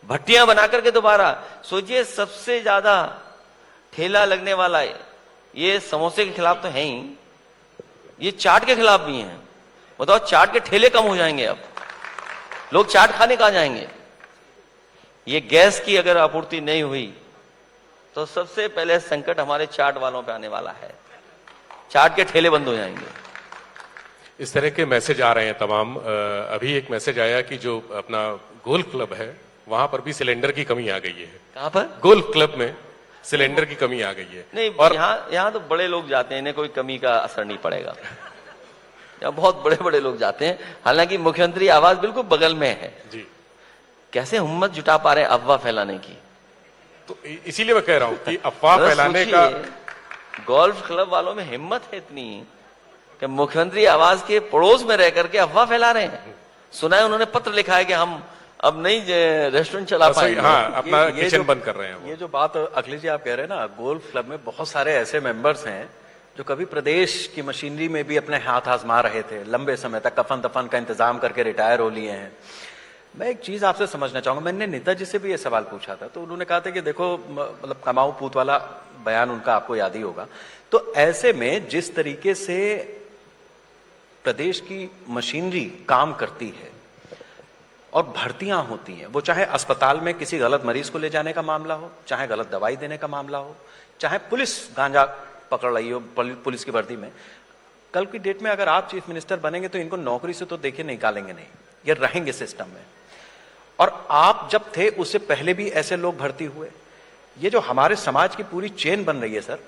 भट्टियां बनाकर के दोबारा। सोचिए, सबसे ज्यादा ठेला लगने वाला है ये समोसे के खिलाफ तो है ही, ये चाट के खिलाफ भी हैं। बताओ, चाट के ठेले कम हो जाएंगे, अब लोग चाट खाने कहां जाएंगे? ये गैस की अगर आपूर्ति नहीं हुई तो सबसे पहले संकट हमारे चाट वालों पे आने वाला है। चाट के ठेले बंद हो जाएंगे। इस तरह के मैसेज आ रहे हैं तमाम। अभी एक मैसेज आया कि जो अपना गोल्फ क्लब है वहां पर भी सिलेंडर की कमी आ गई है। कहां पर? गोल्फ क्लब में सिलेंडर की कमी आ गई है। नहीं, और यहाँ तो बड़े लोग जाते हैं, इन्हें कोई कमी का असर नहीं पड़ेगा। यहाँ बहुत बड़े बड़े लोग जाते हैं, हालांकि मुख्यमंत्री आवास बिल्कुल बगल में है जी, कैसे हिम्मत जुटा पा रहे हैं अफवाह फैलाने की? तो इसीलिए मैं कह रहा हूं कि अफवाह फैलाने का गोल्फ क्लब वालों में हिम्मत है इतनी कि मुख्यमंत्री आवास के पड़ोस में रह करके अफवाह फैला रहे हैं। सुना है उन्होंने पत्र लिखा है कि हम अब नहीं रेस्टोरेंट चला पाएंगे। हाँ, अपना ये किचन जो- बंद कर रहे हैं वो। ये जो बात अखिलेश जी आप कह रहे हैं ना, गोल्फ क्लब में बहुत सारे ऐसे मेंबर्स हैं जो कभी प्रदेश की मशीनरी में भी अपने हाथ आजमा रहे थे, लंबे समय तक कफन दफन का इंतजाम करके रिटायर हो लिए हैं। मैं एक चीज आपसे समझना चाहूंगा, मैंने नेताजी से भी ये सवाल पूछा था, तो उन्होंने कहा था कि देखो मतलब कमाऊ पूत वाला बयान उनका आपको याद ही होगा। तो ऐसे में जिस तरीके से प्रदेश की मशीनरी काम करती है और भर्तियां होती हैं, वो चाहे अस्पताल में किसी गलत मरीज को ले जाने का मामला हो, चाहे गलत दवाई देने का मामला हो, चाहे पुलिस गांजा पकड़ रही हो पुलिस की भर्ती में, कल की डेट में अगर आप चीफ मिनिस्टर बनेंगे तो इनको नौकरी से तो देखिए निकालेंगे नहीं, ये रहेंगे सिस्टम में। और आप जब थे उससे पहले भी ऐसे लोग भर्ती हुए। ये जो हमारे समाज की पूरी चेन बन रही है सर,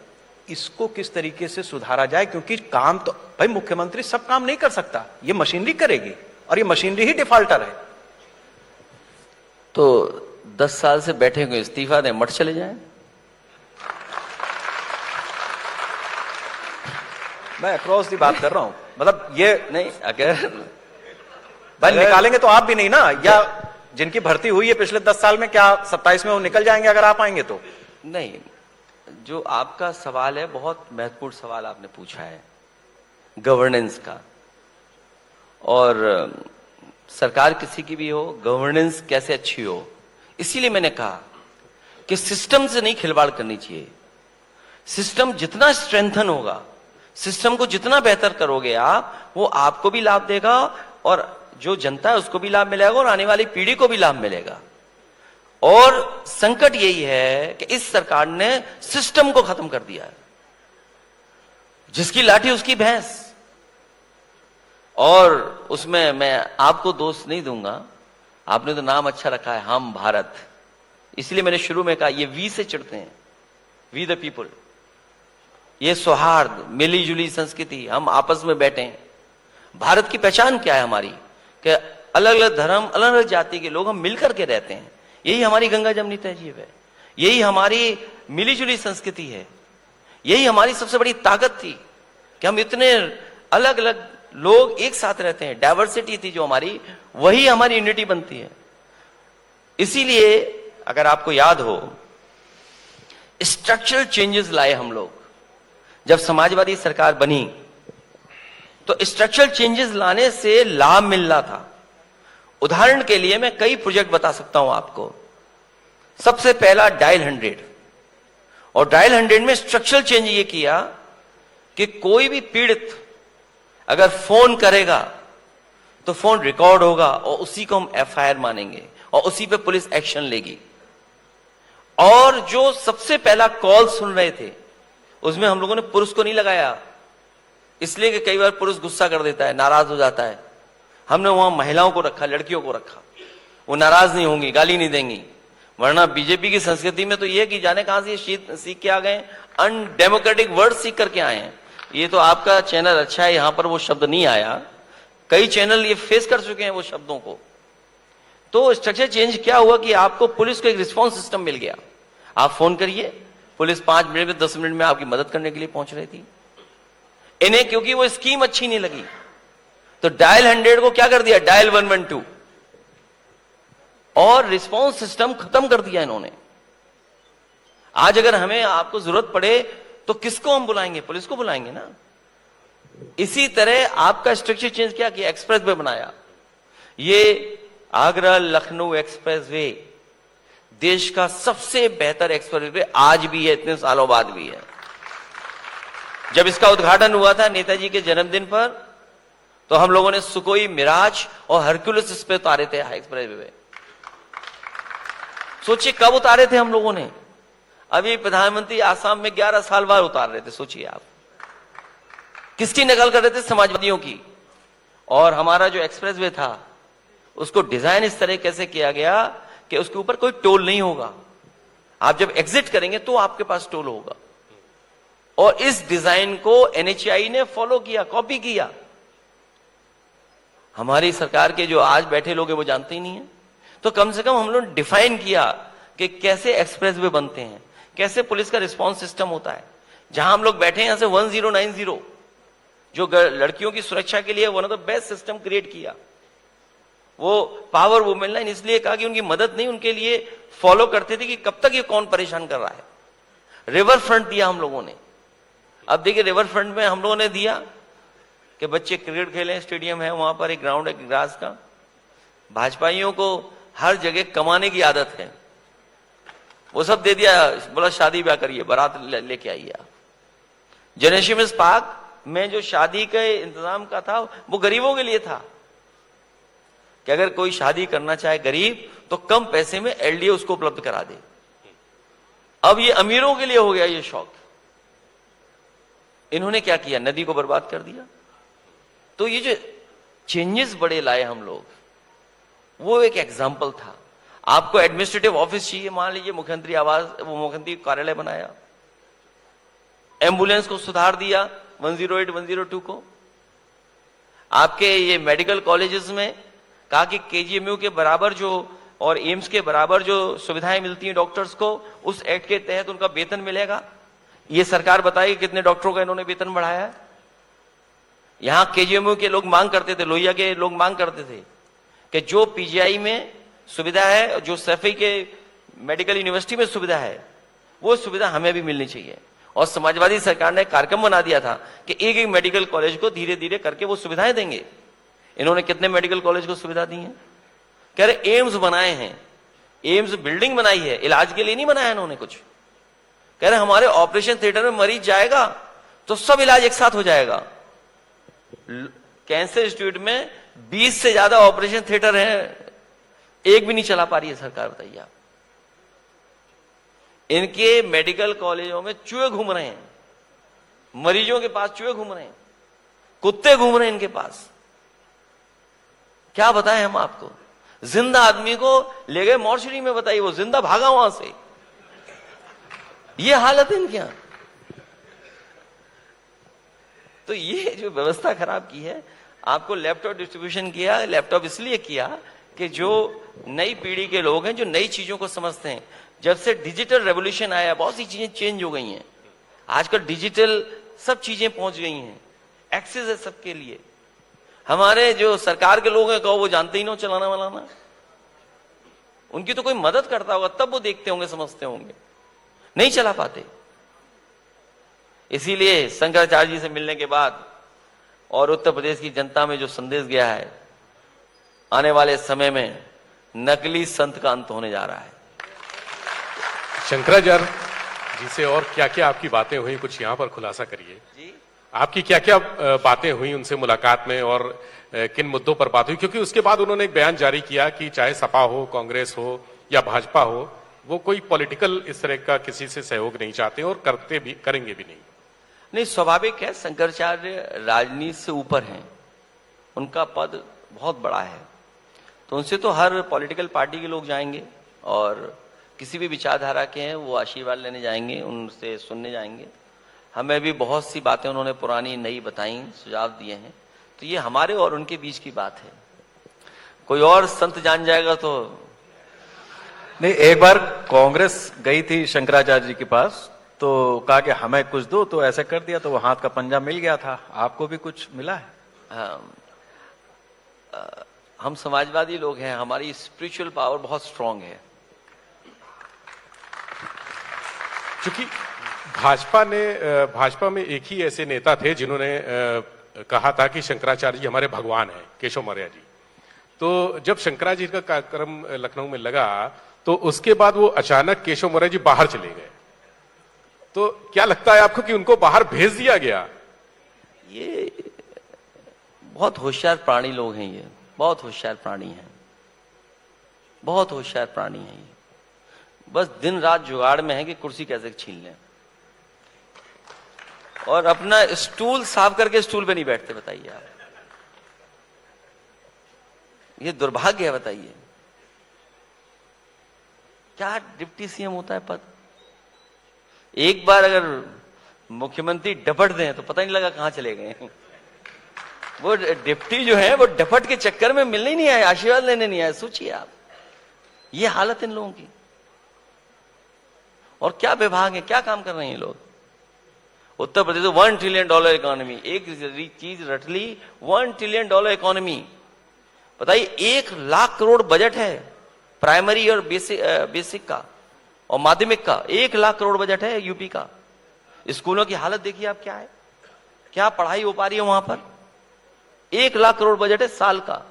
इसको किस तरीके से सुधारा जाए? क्योंकि काम तो भाई मुख्यमंत्री सब काम नहीं कर सकता, ये मशीनरी करेगी और ये मशीनरी ही डिफॉल्टर है। तो 10 साल से बैठे हुए इस्तीफा दें, मठ चले जाएं। मैं अक्रॉस दी बात कर रहा हूं, मतलब ये नहीं, अगर भाई निकालेंगे तो आप भी नहीं ना, या जिनकी भर्ती हुई है पिछले 10 साल में, क्या 27 में वो निकल जाएंगे अगर आप आएंगे तो? नहीं, जो आपका सवाल है बहुत महत्वपूर्ण सवाल आपने पूछा है गवर्नेंस का। और सरकार किसी की भी हो, गवर्नेंस कैसे अच्छी हो, इसीलिए मैंने कहा कि सिस्टम से नहीं खिलवाड़ करनी चाहिए। सिस्टम जितना स्ट्रेंथन होगा, सिस्टम को जितना बेहतर करोगे आप, वो आपको भी लाभ देगा और जो जनता है उसको भी लाभ मिलेगा और आने वाली पीढ़ी को भी लाभ मिलेगा। और संकट यही है कि इस सरकार ने सिस्टम को खत्म कर दिया है। जिसकी लाठी उसकी भैंस। और उसमें मैं आपको दोष नहीं दूंगा, आपने तो नाम अच्छा रखा है हम भारत, इसलिए मैंने शुरू में कहा ये वी से चिढ़ते हैं, वी द पीपुल। ये सौहार्द, मिली जुली संस्कृति, हम आपस में बैठे हैं। भारत की पहचान क्या है हमारी? कि अलग अलग धर्म, अलग अलग जाति के लोग हम मिलकर के रहते हैं। यही हमारी गंगा जमनी तहजीब है, यही हमारी मिली जुली संस्कृति है, यही हमारी सबसे बड़ी ताकत थी कि हम इतने अलग अलग लोग एक साथ रहते हैं। डाइवर्सिटी थी जो हमारी, वही हमारी यूनिटी बनती है। इसीलिए अगर आपको याद हो, स्ट्रक्चरल चेंजेस लाए हम लोग। जब समाजवादी सरकार बनी तो स्ट्रक्चरल चेंजेस लाने से लाभ मिल रहा था। उदाहरण के लिए मैं कई प्रोजेक्ट बता सकता हूं आपको। सबसे पहला डायल 100, और डायल 100 में स्ट्रक्चरल चेंज ये किया कि कोई भी पीड़ित अगर फोन करेगा तो फोन रिकॉर्ड होगा और उसी को हम एफआईआर मानेंगे और उसी पे पुलिस एक्शन लेगी। और जो सबसे पहला कॉल सुन रहे थे उसमें हम लोगों ने पुरुष को नहीं लगाया, इसलिए कि कई बार पुरुष गुस्सा कर देता है, नाराज हो जाता है। हमने वहां महिलाओं को रखा, लड़कियों को रखा। वो नाराज नहीं होंगी, गाली नहीं देंगी। वरना बीजेपी की संस्कृति में तो यह कि जाने कहां से सीख के आ गए, अनडेमोक्रेटिक वर्ड सीख करके आए हैं। ये तो आपका चैनल अच्छा है, यहां पर वो शब्द नहीं आया। कई चैनल ये फेस कर चुके हैं वो शब्दों को। तो स्ट्रक्चर चेंज क्या हुआ कि आपको पुलिस को एक रिस्पॉन्स सिस्टम मिल गया। आप फोन करिए, पुलिस 5 मिनट में 10 मिनट में आपकी मदद करने के लिए पहुंच रही थी। इन्हें क्योंकि वो स्कीम अच्छी नहीं लगी तो डायल 100 को क्या कर दिया, डायल 112, और रिस्पॉन्स सिस्टम खत्म कर दिया इन्होंने। आज अगर हमें आपको जरूरत पड़े तो किसको हम बुलाएंगे? पुलिस को बुलाएंगे ना। इसी तरह आपका स्ट्रक्चर चेंज क्या किया, एक्सप्रेस वे बनाया। ये आगरा लखनऊ एक्सप्रेस वे देश का सबसे बेहतर एक्सप्रेस वे आज भी है, इतने सालों बाद भी है। जब इसका उद्घाटन हुआ था नेताजी के जन्मदिन पर, तो हम लोगों ने सुकोई, मिराज और हरक्यूलिस इस पे उतारे थे एक्सप्रेस वे। सोचिए कब उतारे थे हम लोगों ने? अभी प्रधानमंत्री आसाम में 11 साल बाद उतार रहे थे। सोचिए आप, किसकी नकल कर रहे थे? समाजवादियों की। और हमारा जो एक्सप्रेसवे था उसको डिजाइन इस तरीके से किया गया कि उसके ऊपर कोई टोल नहीं होगा। आप जब एग्जिट करेंगे तो आपके पास टोल होगा। और इस डिजाइन को एनएचएआई ने फॉलो किया, कॉपी किया। हमारी सरकार के जो आज बैठे लोग हैं वो जानते ही नहीं है। तो कम से कम हम लोग डिफाइन किया कि कैसे एक्सप्रेसवे बनते हैं, कैसे पुलिस का रिस्पांस सिस्टम होता है। जहां हम लोग बैठे हैं यहां से 1090 जो लड़कियों की सुरक्षा के लिए one of the best system create किया। वो पावर वुमेन लाइन इसलिए कहा कि उनकी मदद नहीं, उनके लिए फॉलो करते थे कि कब तक ये कौन परेशान कर रहा है। रिवर फ्रंट दिया हम लोगों ने। अब देखिए रिवर फ्रंट में हम लोगों ने दिया कि बच्चे क्रिकेट खेलें, स्टेडियम है वहां पर, एक ग्राउंड है ग्रास का। भाजपाइयों को हर जगह कमाने की आदत है, वो सब दे दिया, बोला शादी ब्याह करिए, बारात लेके आइए आप। जेनेशिमस पार्क में जो शादी के इंतजाम का था वो गरीबों के लिए था कि अगर कोई शादी करना चाहे गरीब तो कम पैसे में एलडीए उसको उपलब्ध करा दे। अब ये अमीरों के लिए हो गया ये शौक। इन्होंने क्या किया, नदी को बर्बाद कर दिया। तो ये जो चेंजेस बड़े लाए हम लोग, वो एक एग्जाम्पल था। आपको एडमिनिस्ट्रेटिव ऑफिस चाहिए, मान लीजिए मुख्यमंत्री आवास, वो मुख्यमंत्री कार्यालय बनाया। एम्बुलेंस को सुधार दिया 108, 102 को। आपके ये मेडिकल कॉलेजेस में कहा कि केजीएमयू के बराबर जो और एम्स के बराबर जो सुविधाएं मिलती हैं डॉक्टर्स को, उस एक्ट के तहत उनका वेतन मिलेगा। ये सरकार बताएगी कितने डॉक्टरों का इन्होंने वेतन बढ़ाया है। यहां केजीएमयू के लोग मांग करते थे, लोहिया के लोग मांग करते थे कि जो पीजीआई में सुविधा है, जो सैफई के मेडिकल यूनिवर्सिटी में सुविधा है, वो सुविधा हमें भी मिलनी चाहिए। और समाजवादी सरकार ने कार्यक्रम बना दिया था कि एक एक मेडिकल कॉलेज को धीरे धीरे करके वो सुविधाएं देंगे। इन्होंने कितने मेडिकल कॉलेज को सुविधा दी है? कह रहे एम्स बनाए हैं, एम्स बिल्डिंग बनाई है, इलाज के लिए नहीं बनाया इन्होंने कुछ। कह रहे हमारे ऑपरेशन थिएटर में मरीज जाएगा तो सब इलाज एक साथ हो जाएगा। कैंसर इंस्टीट्यूट में 20 से ज्यादा ऑपरेशन थिएटर है, एक भी नहीं चला पा रही है सरकार, बताइए आप। इनके मेडिकल कॉलेजों में चूहे घूम रहे हैं, मरीजों के पास चूहे घूम रहे हैं, कुत्ते घूम रहे हैं इनके पास। क्या बताएं हम आपको? जिंदा आदमी को ले गए मॉर्चरी में, बताइए वो जिंदा भागा वहां से। ये हालत है इनके यहां। तो ये जो व्यवस्था खराब की है, आपको लैपटॉप डिस्ट्रीब्यूशन किया, लैपटॉप इसलिए किया कि जो नई पीढ़ी के लोग हैं, जो नई चीजों को समझते हैं। जब से डिजिटल रेवोल्यूशन आया, बहुत सी चीजें चेंज हो गई हैं। आजकल डिजिटल सब चीजें पहुंच गई हैं, एक्सेस है सबके लिए। हमारे जो सरकार के लोग हैं, कहो वो जानते ही ना चलाना वालाना, उनकी तो कोई मदद करता होगा तब वो देखते होंगे, समझते होंगे, नहीं चला पाते। इसीलिए शंकराचार्य जी से मिलने के बाद और उत्तर प्रदेश की जनता में जो संदेश गया है, आने वाले समय में नकली संत का अंत होने जा रहा है। शंकराचार्य जी से और क्या क्या आपकी बातें हुई, कुछ यहां पर खुलासा करिए जी। आपकी क्या क्या बातें हुई उनसे मुलाकात में, और किन मुद्दों पर बात हुई? क्योंकि उसके बाद उन्होंने एक बयान जारी किया कि चाहे सपा हो, कांग्रेस हो या भाजपा हो, वो कोई पॉलिटिकल इस तरह का किसी से सहयोग नहीं चाहते और करते भी, करेंगे भी नहीं। नहीं, स्वाभाविक है, शंकराचार्य राजनीति से ऊपर हैं, उनका पद बहुत बड़ा है, तो उनसे तो हर पॉलिटिकल पार्टी के लोग जाएंगे और किसी भी विचारधारा के हैं वो आशीर्वाद लेने जाएंगे, उनसे सुनने जाएंगे। हमें भी बहुत सी बातें उन्होंने पुरानी नई बताई, सुझाव दिए हैं। तो ये हमारे और उनके बीच की बात है। कोई और संत जान जाएगा तो नहीं। एक बार कांग्रेस गई थी शंकराचार्य जी के पास, तो कहा कि हमें कुछ दो, तो ऐसे कर दिया, तो वो हाथ का पंजा मिल गया था। आपको भी कुछ मिला है? हम समाजवादी लोग हैं, हमारी स्पिरिचुअल पावर बहुत स्ट्रांग है। क्योंकि भाजपा में एक ही ऐसे नेता थे जिन्होंने कहा था कि शंकराचार्य जी हमारे भगवान हैं, केशव मौर्य जी। तो जब शंकराचार्य जी का कार्यक्रम लखनऊ में लगा, तो उसके बाद वो अचानक केशव मौर्य जी बाहर चले गए। तो क्या लगता है आपको कि उनको बाहर भेज दिया गया? ये बहुत होशियार प्राणी लोग हैं, ये बहुत होशियार प्राणी हैं, बहुत होशियार प्राणी हैं। ये बस दिन रात जुगाड़ में है कि कुर्सी कैसे छीन लें, और अपना स्टूल साफ करके स्टूल पे नहीं बैठते, बताइए आप। ये दुर्भाग्य है, बताइए। क्या डिप्टी सीएम होता है पद? एक बार अगर मुख्यमंत्री डपट दें तो पता नहीं लगा कहां चले गए। वो डिप्टी जो है वो डपट के चक्कर में मिलने ही नहीं आए, आशीर्वाद लेने नहीं आए। सोचिए आप, ये हालत इन लोगों की। और क्या विभाग है, क्या काम कर रहे हैं ये लोग। उत्तर प्रदेश $1 ट्रिलियन इकोनॉमी, एक चीज रट ली, $1 ट्रिलियन इकोनॉमी। बताइए, 1 लाख करोड़ बजट है प्राइमरी और बेसिक का और माध्यमिक का। 1 लाख करोड़ बजट है यूपी का। स्कूलों की हालत देखिए आप, क्या है, क्या पढ़ाई हो पा रही है वहां पर। 1 लाख करोड़ बजट है साल का।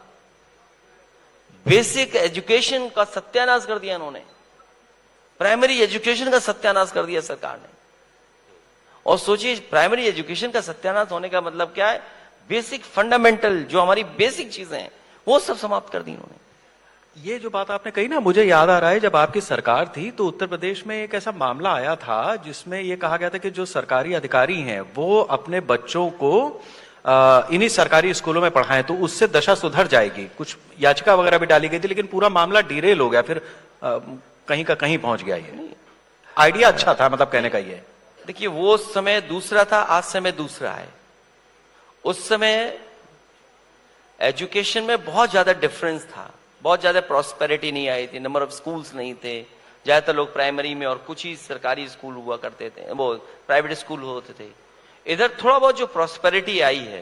बेसिक एजुकेशन का सत्यानाश कर दिया इन्होंने, प्राइमरी एजुकेशन का सत्यानाश कर दिया सरकार ने। और सोचिए, प्राइमरी एजुकेशन का सत्यानाश होने का मतलब क्या है, बेसिक फंडामेंटल जो हमारी बेसिक चीजें हैं वो सब समाप्त कर दी इन्होंने। ये जो बात आपने कही ना, मुझे याद आ रहा है जब आपकी सरकार थी तो उत्तर प्रदेश में एक ऐसा मामला आया था जिसमें ये कहा गया था कि जो सरकारी अधिकारी हैं वो अपने बच्चों को इन्हीं सरकारी स्कूलों में पढ़ाएं तो उससे दशा सुधर जाएगी। कुछ याचिका वगैरह भी डाली गई थी, लेकिन पूरा मामला डिरेल हो गया, फिर कहीं का कहीं पहुंच गया। ये आइडिया अच्छा था, मतलब कहने का ये। देखिए, वो समय दूसरा था, आज समय दूसरा है। उस समय एजुकेशन में बहुत ज्यादा डिफरेंस था, बहुत ज्यादा प्रॉस्पेरिटी नहीं आई थी, नंबर ऑफ स्कूल्स नहीं थे, ज्यादातर लोग प्राइमरी में और कुछ ही सरकारी स्कूल हुआ करते थे, वो प्राइवेट स्कूल होते थे। इधर थोड़ा बहुत जो प्रॉस्पेरिटी आई है,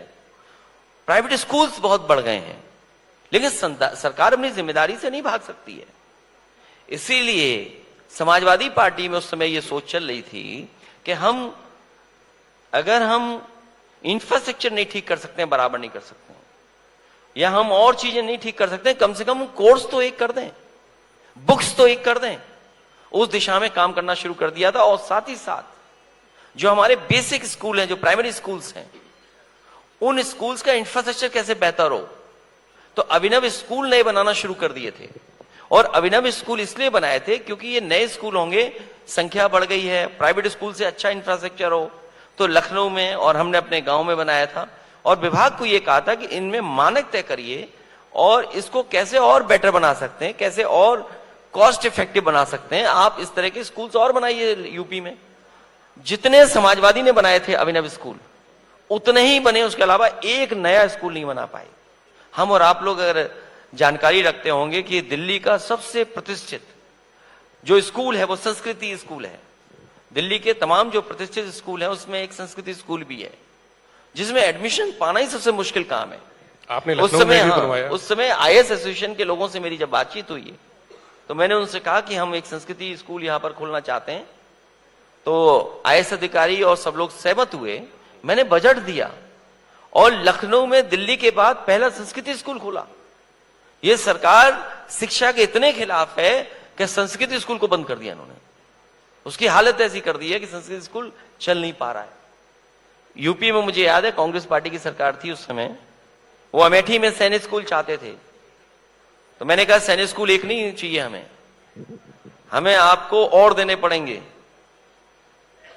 प्राइवेट स्कूल्स बहुत बढ़ गए हैं, लेकिन सरकार अपनी जिम्मेदारी से नहीं भाग सकती है। इसीलिए समाजवादी पार्टी में उस समय यह सोच चल रही थी कि अगर हम इंफ्रास्ट्रक्चर नहीं ठीक कर सकते हैं, बराबर नहीं कर सकते हैं, या हम और चीजें नहीं ठीक कर सकते हैं, कम से कम कोर्स तो एक कर दें, बुक्स तो एक कर दें। उस दिशा में काम करना शुरू कर दिया था। और साथ ही साथ जो हमारे बेसिक स्कूल हैं, जो प्राइमरी स्कूल्स हैं, उन स्कूल्स का इंफ्रास्ट्रक्चर कैसे बेहतर हो, तो अभिनव स्कूल नए बनाना शुरू कर दिए थे। और अभिनव स्कूल इसलिए बनाए थे क्योंकि ये नए स्कूल होंगे, संख्या बढ़ गई है, प्राइवेट स्कूल से अच्छा इंफ्रास्ट्रक्चर हो। तो लखनऊ में और हमने अपने गांव में बनाया था, और विभाग को यह कहा था कि इनमें मानक तय करिए और इसको कैसे और बेटर बना सकते हैं, कैसे और कॉस्ट इफेक्टिव बना सकते हैं। आप इस तरह के स्कूल्स और बनाइए यूपी में। जितने समाजवादी ने बनाए थे अभिनव स्कूल, उतने ही बने, उसके अलावा एक नया स्कूल नहीं बना पाए। हम और आप लोग अगर जानकारी रखते होंगे कि दिल्ली का सबसे प्रतिष्ठित जो स्कूल है वो संस्कृति स्कूल है। दिल्ली के तमाम जो प्रतिष्ठित स्कूल है उसमें एक संस्कृति स्कूल भी है, जिसमें एडमिशन पाना ही सबसे मुश्किल काम है। आपने लखनऊ में भी बनवाया। उस समय आईएएस एसोसिएशन के लोगों से मेरी जब बातचीत हुई तो मैंने उनसे कहा कि हम एक संस्कृति स्कूल यहां पर खोलना चाहते हैं। तो आईएएस अधिकारी और सब लोग सहमत हुए। मैंने बजट दिया और लखनऊ में दिल्ली के बाद पहला संस्कृति स्कूल खोला। यह सरकार शिक्षा के इतने खिलाफ है कि संस्कृत स्कूल को बंद कर दिया इन्होंने। उसकी हालत ऐसी कर दी है कि संस्कृत स्कूल चल नहीं पा रहा है। यूपी में मुझे याद है कांग्रेस पार्टी की सरकार थी उस समय, वो अमेठी में सैनिक स्कूल चाहते थे। तो मैंने कहा सैनिक स्कूल एक नहीं चाहिए, हमें आपको और देने पड़ेंगे।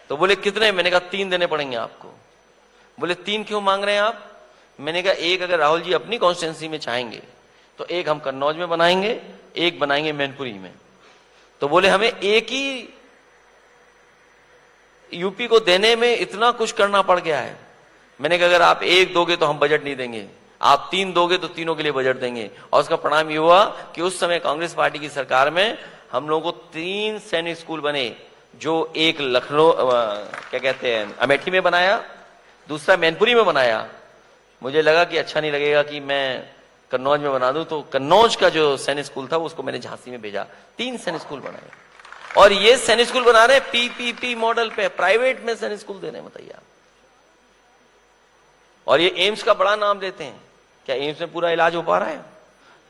तो बोले कितने? मैंने कहा 3 देने पड़ेंगे आपको। बोले 3 क्यों मांग रहे हैं आप? मैंने कहा एक अगर राहुल जी अपनी कॉन्स्टिट्यूंसी में चाहेंगे तो एक हम कन्नौज में बनाएंगे, एक बनाएंगे मैनपुरी में। तो बोले हमें एक ही यूपी को देने में इतना कुछ करना पड़ गया है। मैंने कहा अगर आप एक दोगे तो हम बजट नहीं देंगे, आप 3 दोगे तो तीनों के लिए बजट देंगे। और उसका परिणाम ये हुआ कि उस समय कांग्रेस पार्टी की सरकार में हम लोगों को 3 सैनिक स्कूल बने, जो एक लखनऊ क्या कहते हैं अमेठी में बनाया, दूसरा मैनपुरी में बनाया। मुझे लगा कि अच्छा नहीं लगेगा कि मैं कन्नौज में बना दूं, तो कन्नौज का जो सैनिक स्कूल था उसको मैंने झांसी में भेजा। 3 सैनिक स्कूल बनाए और ये सैनिक स्कूल बना रहे पीपीपी मॉडल पे, प्राइवेट में सैनिक स्कूल दे रहे हैं, बताइए आप। और ये एम्स का बड़ा नाम देते हैं। क्या एम्स में पूरा इलाज हो पा रहा है?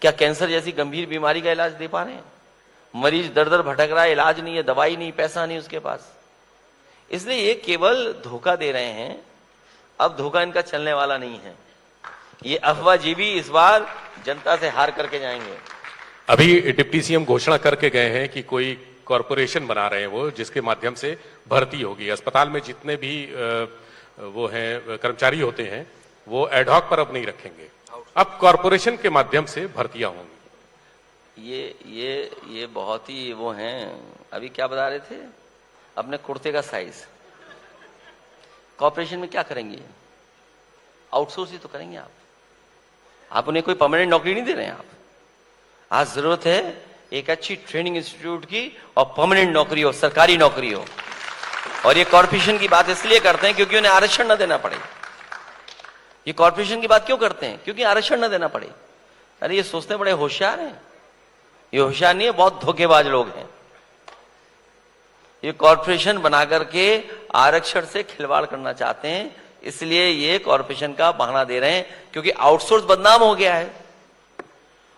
क्या कैंसर जैसी गंभीर बीमारी का इलाज दे पा रहे हैं? मरीज दर दर भटक रहा है, इलाज नहीं है, दवाई नहीं, पैसा नहीं उसके पास। इसलिए ये केवल धोखा दे रहे हैं। अब धोखा इनका चलने वाला नहीं है। ये अफवाहजीबी इस बार जनता से हार करके जाएंगे। अभी डिप्टी सीएम घोषणा करके गए हैं कि कोई कॉरपोरेशन बना रहे हैं वो, जिसके माध्यम से भर्ती होगी। अस्पताल में जितने भी वो हैं कर्मचारी होते हैं वो एडहॉक पर अब नहीं रखेंगे। अब कॉरपोरेशन के माध्यम से भर्तियां होंगी। ये बहुत ही वो हैं। अभी क्या बता रहे थे, अपने कुर्ते का साइज। कॉर्पोरेशन में क्या करेंगे, आउटसोर्स ही तो करेंगे आप उन्हें कोई परमानेंट नौकरी नहीं दे रहे हैं आप। आज जरूरत है एक अच्छी ट्रेनिंग इंस्टीट्यूट की और परमानेंट नौकरी हो, सरकारी नौकरी हो। और ये कॉर्पोरेशन की बात इसलिए करते हैं क्योंकि उन्हें आरक्षण न देना पड़े। ये कॉर्पोरेशन की बात क्यों करते हैं, क्योंकि आरक्षण न देना पड़े। अरे ये सोचते बड़े होशियार हैं, ये होशियार नहीं है, बहुत धोखेबाज लोग हैं। ये कॉर्पोरेशन बना करके आरक्षण से खिलवाड़ करना चाहते हैं, इसलिए ये कॉर्पोरेशन का बहाना दे रहे हैं, क्योंकि आउटसोर्स बदनाम हो गया है।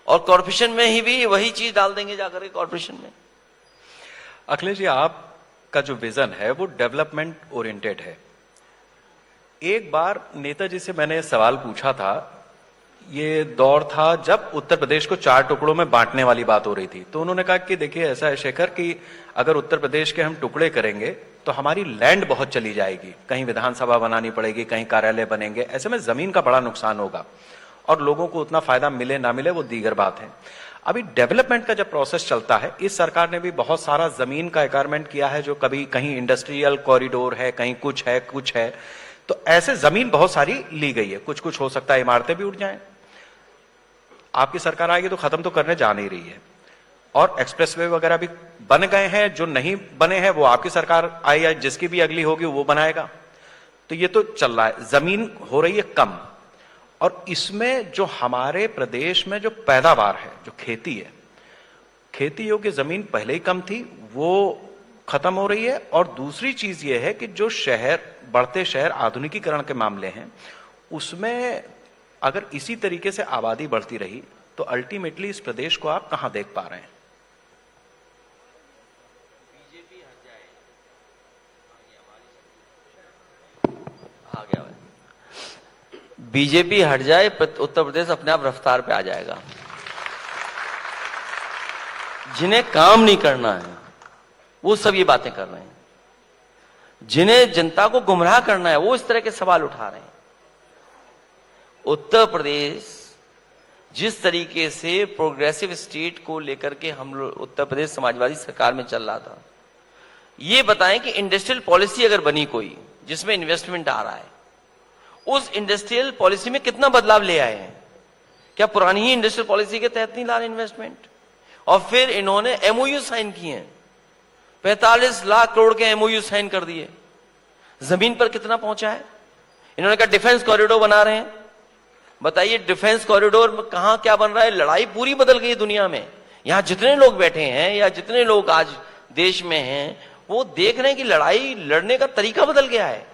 और कॉर्पोरेशन में ही भी वही चीज डाल देंगे जाकर के कॉर्पोरेशन में। अखिलेश जी, आपका जो विजन है वो डेवलपमेंट ओरिएंटेड है। एक बार नेताजी से मैंने सवाल पूछा था, ये दौर था जब उत्तर प्रदेश को 4 टुकड़ों में बांटने वाली बात हो रही थी। तो उन्होंने कहा कि देखिए ऐसा है शेखर कि अगर उत्तर प्रदेश के हम टुकड़े करेंगे तो हमारी लैंड बहुत चली जाएगी, कहीं विधानसभा बनानी पड़ेगी, कहीं कार्यालय बनेंगे, ऐसे में जमीन का बड़ा नुकसान होगा और लोगों को उतना फायदा मिले ना मिले वो दीगर बात है। अभी डेवलपमेंट का जब प्रोसेस चलता है, इस सरकार ने भी बहुत सारा जमीन का एक्वायरमेंट किया है, जो कभी कहीं इंडस्ट्रियल कॉरिडोर है, कहीं कुछ है, तो ऐसे जमीन बहुत सारी ली गई है। कुछ हो सकता है इमारतें भी उठ जाएं। आपकी सरकार आएगी तो खत्म तो करने जा नहीं रही है। और एक्सप्रेसवे वगैरह भी बन गए हैं, जो नहीं बने हैं वो आपकी सरकार आई या जिसकी भी अगली होगी वो बनाएगा। तो ये तो चल रहा है, जमीन हो रही है कम। और इसमें जो हमारे प्रदेश में जो पैदावार है, जो खेती है, खेती योग्य जमीन पहले ही कम थी, वो खत्म हो रही है। और दूसरी चीज ये है कि जो बढ़ते शहर आधुनिकीकरण के मामले हैं, उसमें अगर इसी तरीके से आबादी बढ़ती रही तो अल्टीमेटली इस प्रदेश को आप कहां देख पा रहे हैं? बीजेपी हट जाए, उत्तर प्रदेश अपने आप रफ्तार पे आ जाएगा। जिन्हें काम नहीं करना है वो सब ये बातें कर रहे हैं, जिन्हें जनता को गुमराह करना है वो इस तरह के सवाल उठा रहे हैं। उत्तर प्रदेश जिस तरीके से प्रोग्रेसिव स्टेट को लेकर के हम लोग उत्तर प्रदेश समाजवादी सरकार में चल रहा था, ये बताएं कि इंडस्ट्रियल पॉलिसी अगर बनी कोई जिसमें इन्वेस्टमेंट आ रहा है, उस इंडस्ट्रियल पॉलिसी में कितना बदलाव ले आए हैं? क्या पुरानी ही इंडस्ट्रियल पॉलिसी के तहत नहीं ला रहे इन्वेस्टमेंट? और फिर इन्होंने एमओयू साइन किए हैं, 45 लाख करोड़ के एमओयू साइन कर दिए। जमीन पर कितना पहुंचा है? इन्होंने कहा डिफेंस कॉरिडोर बना रहे हैं। बताइए डिफेंस कॉरिडोर में कहां क्या बन रहा है? लड़ाई पूरी बदल गई दुनिया में। यहां जितने लोग बैठे हैं या जितने लोग आज देश में हैं, वो देख रहे हैं कि लड़ाई लड़ने का तरीका बदल गया है।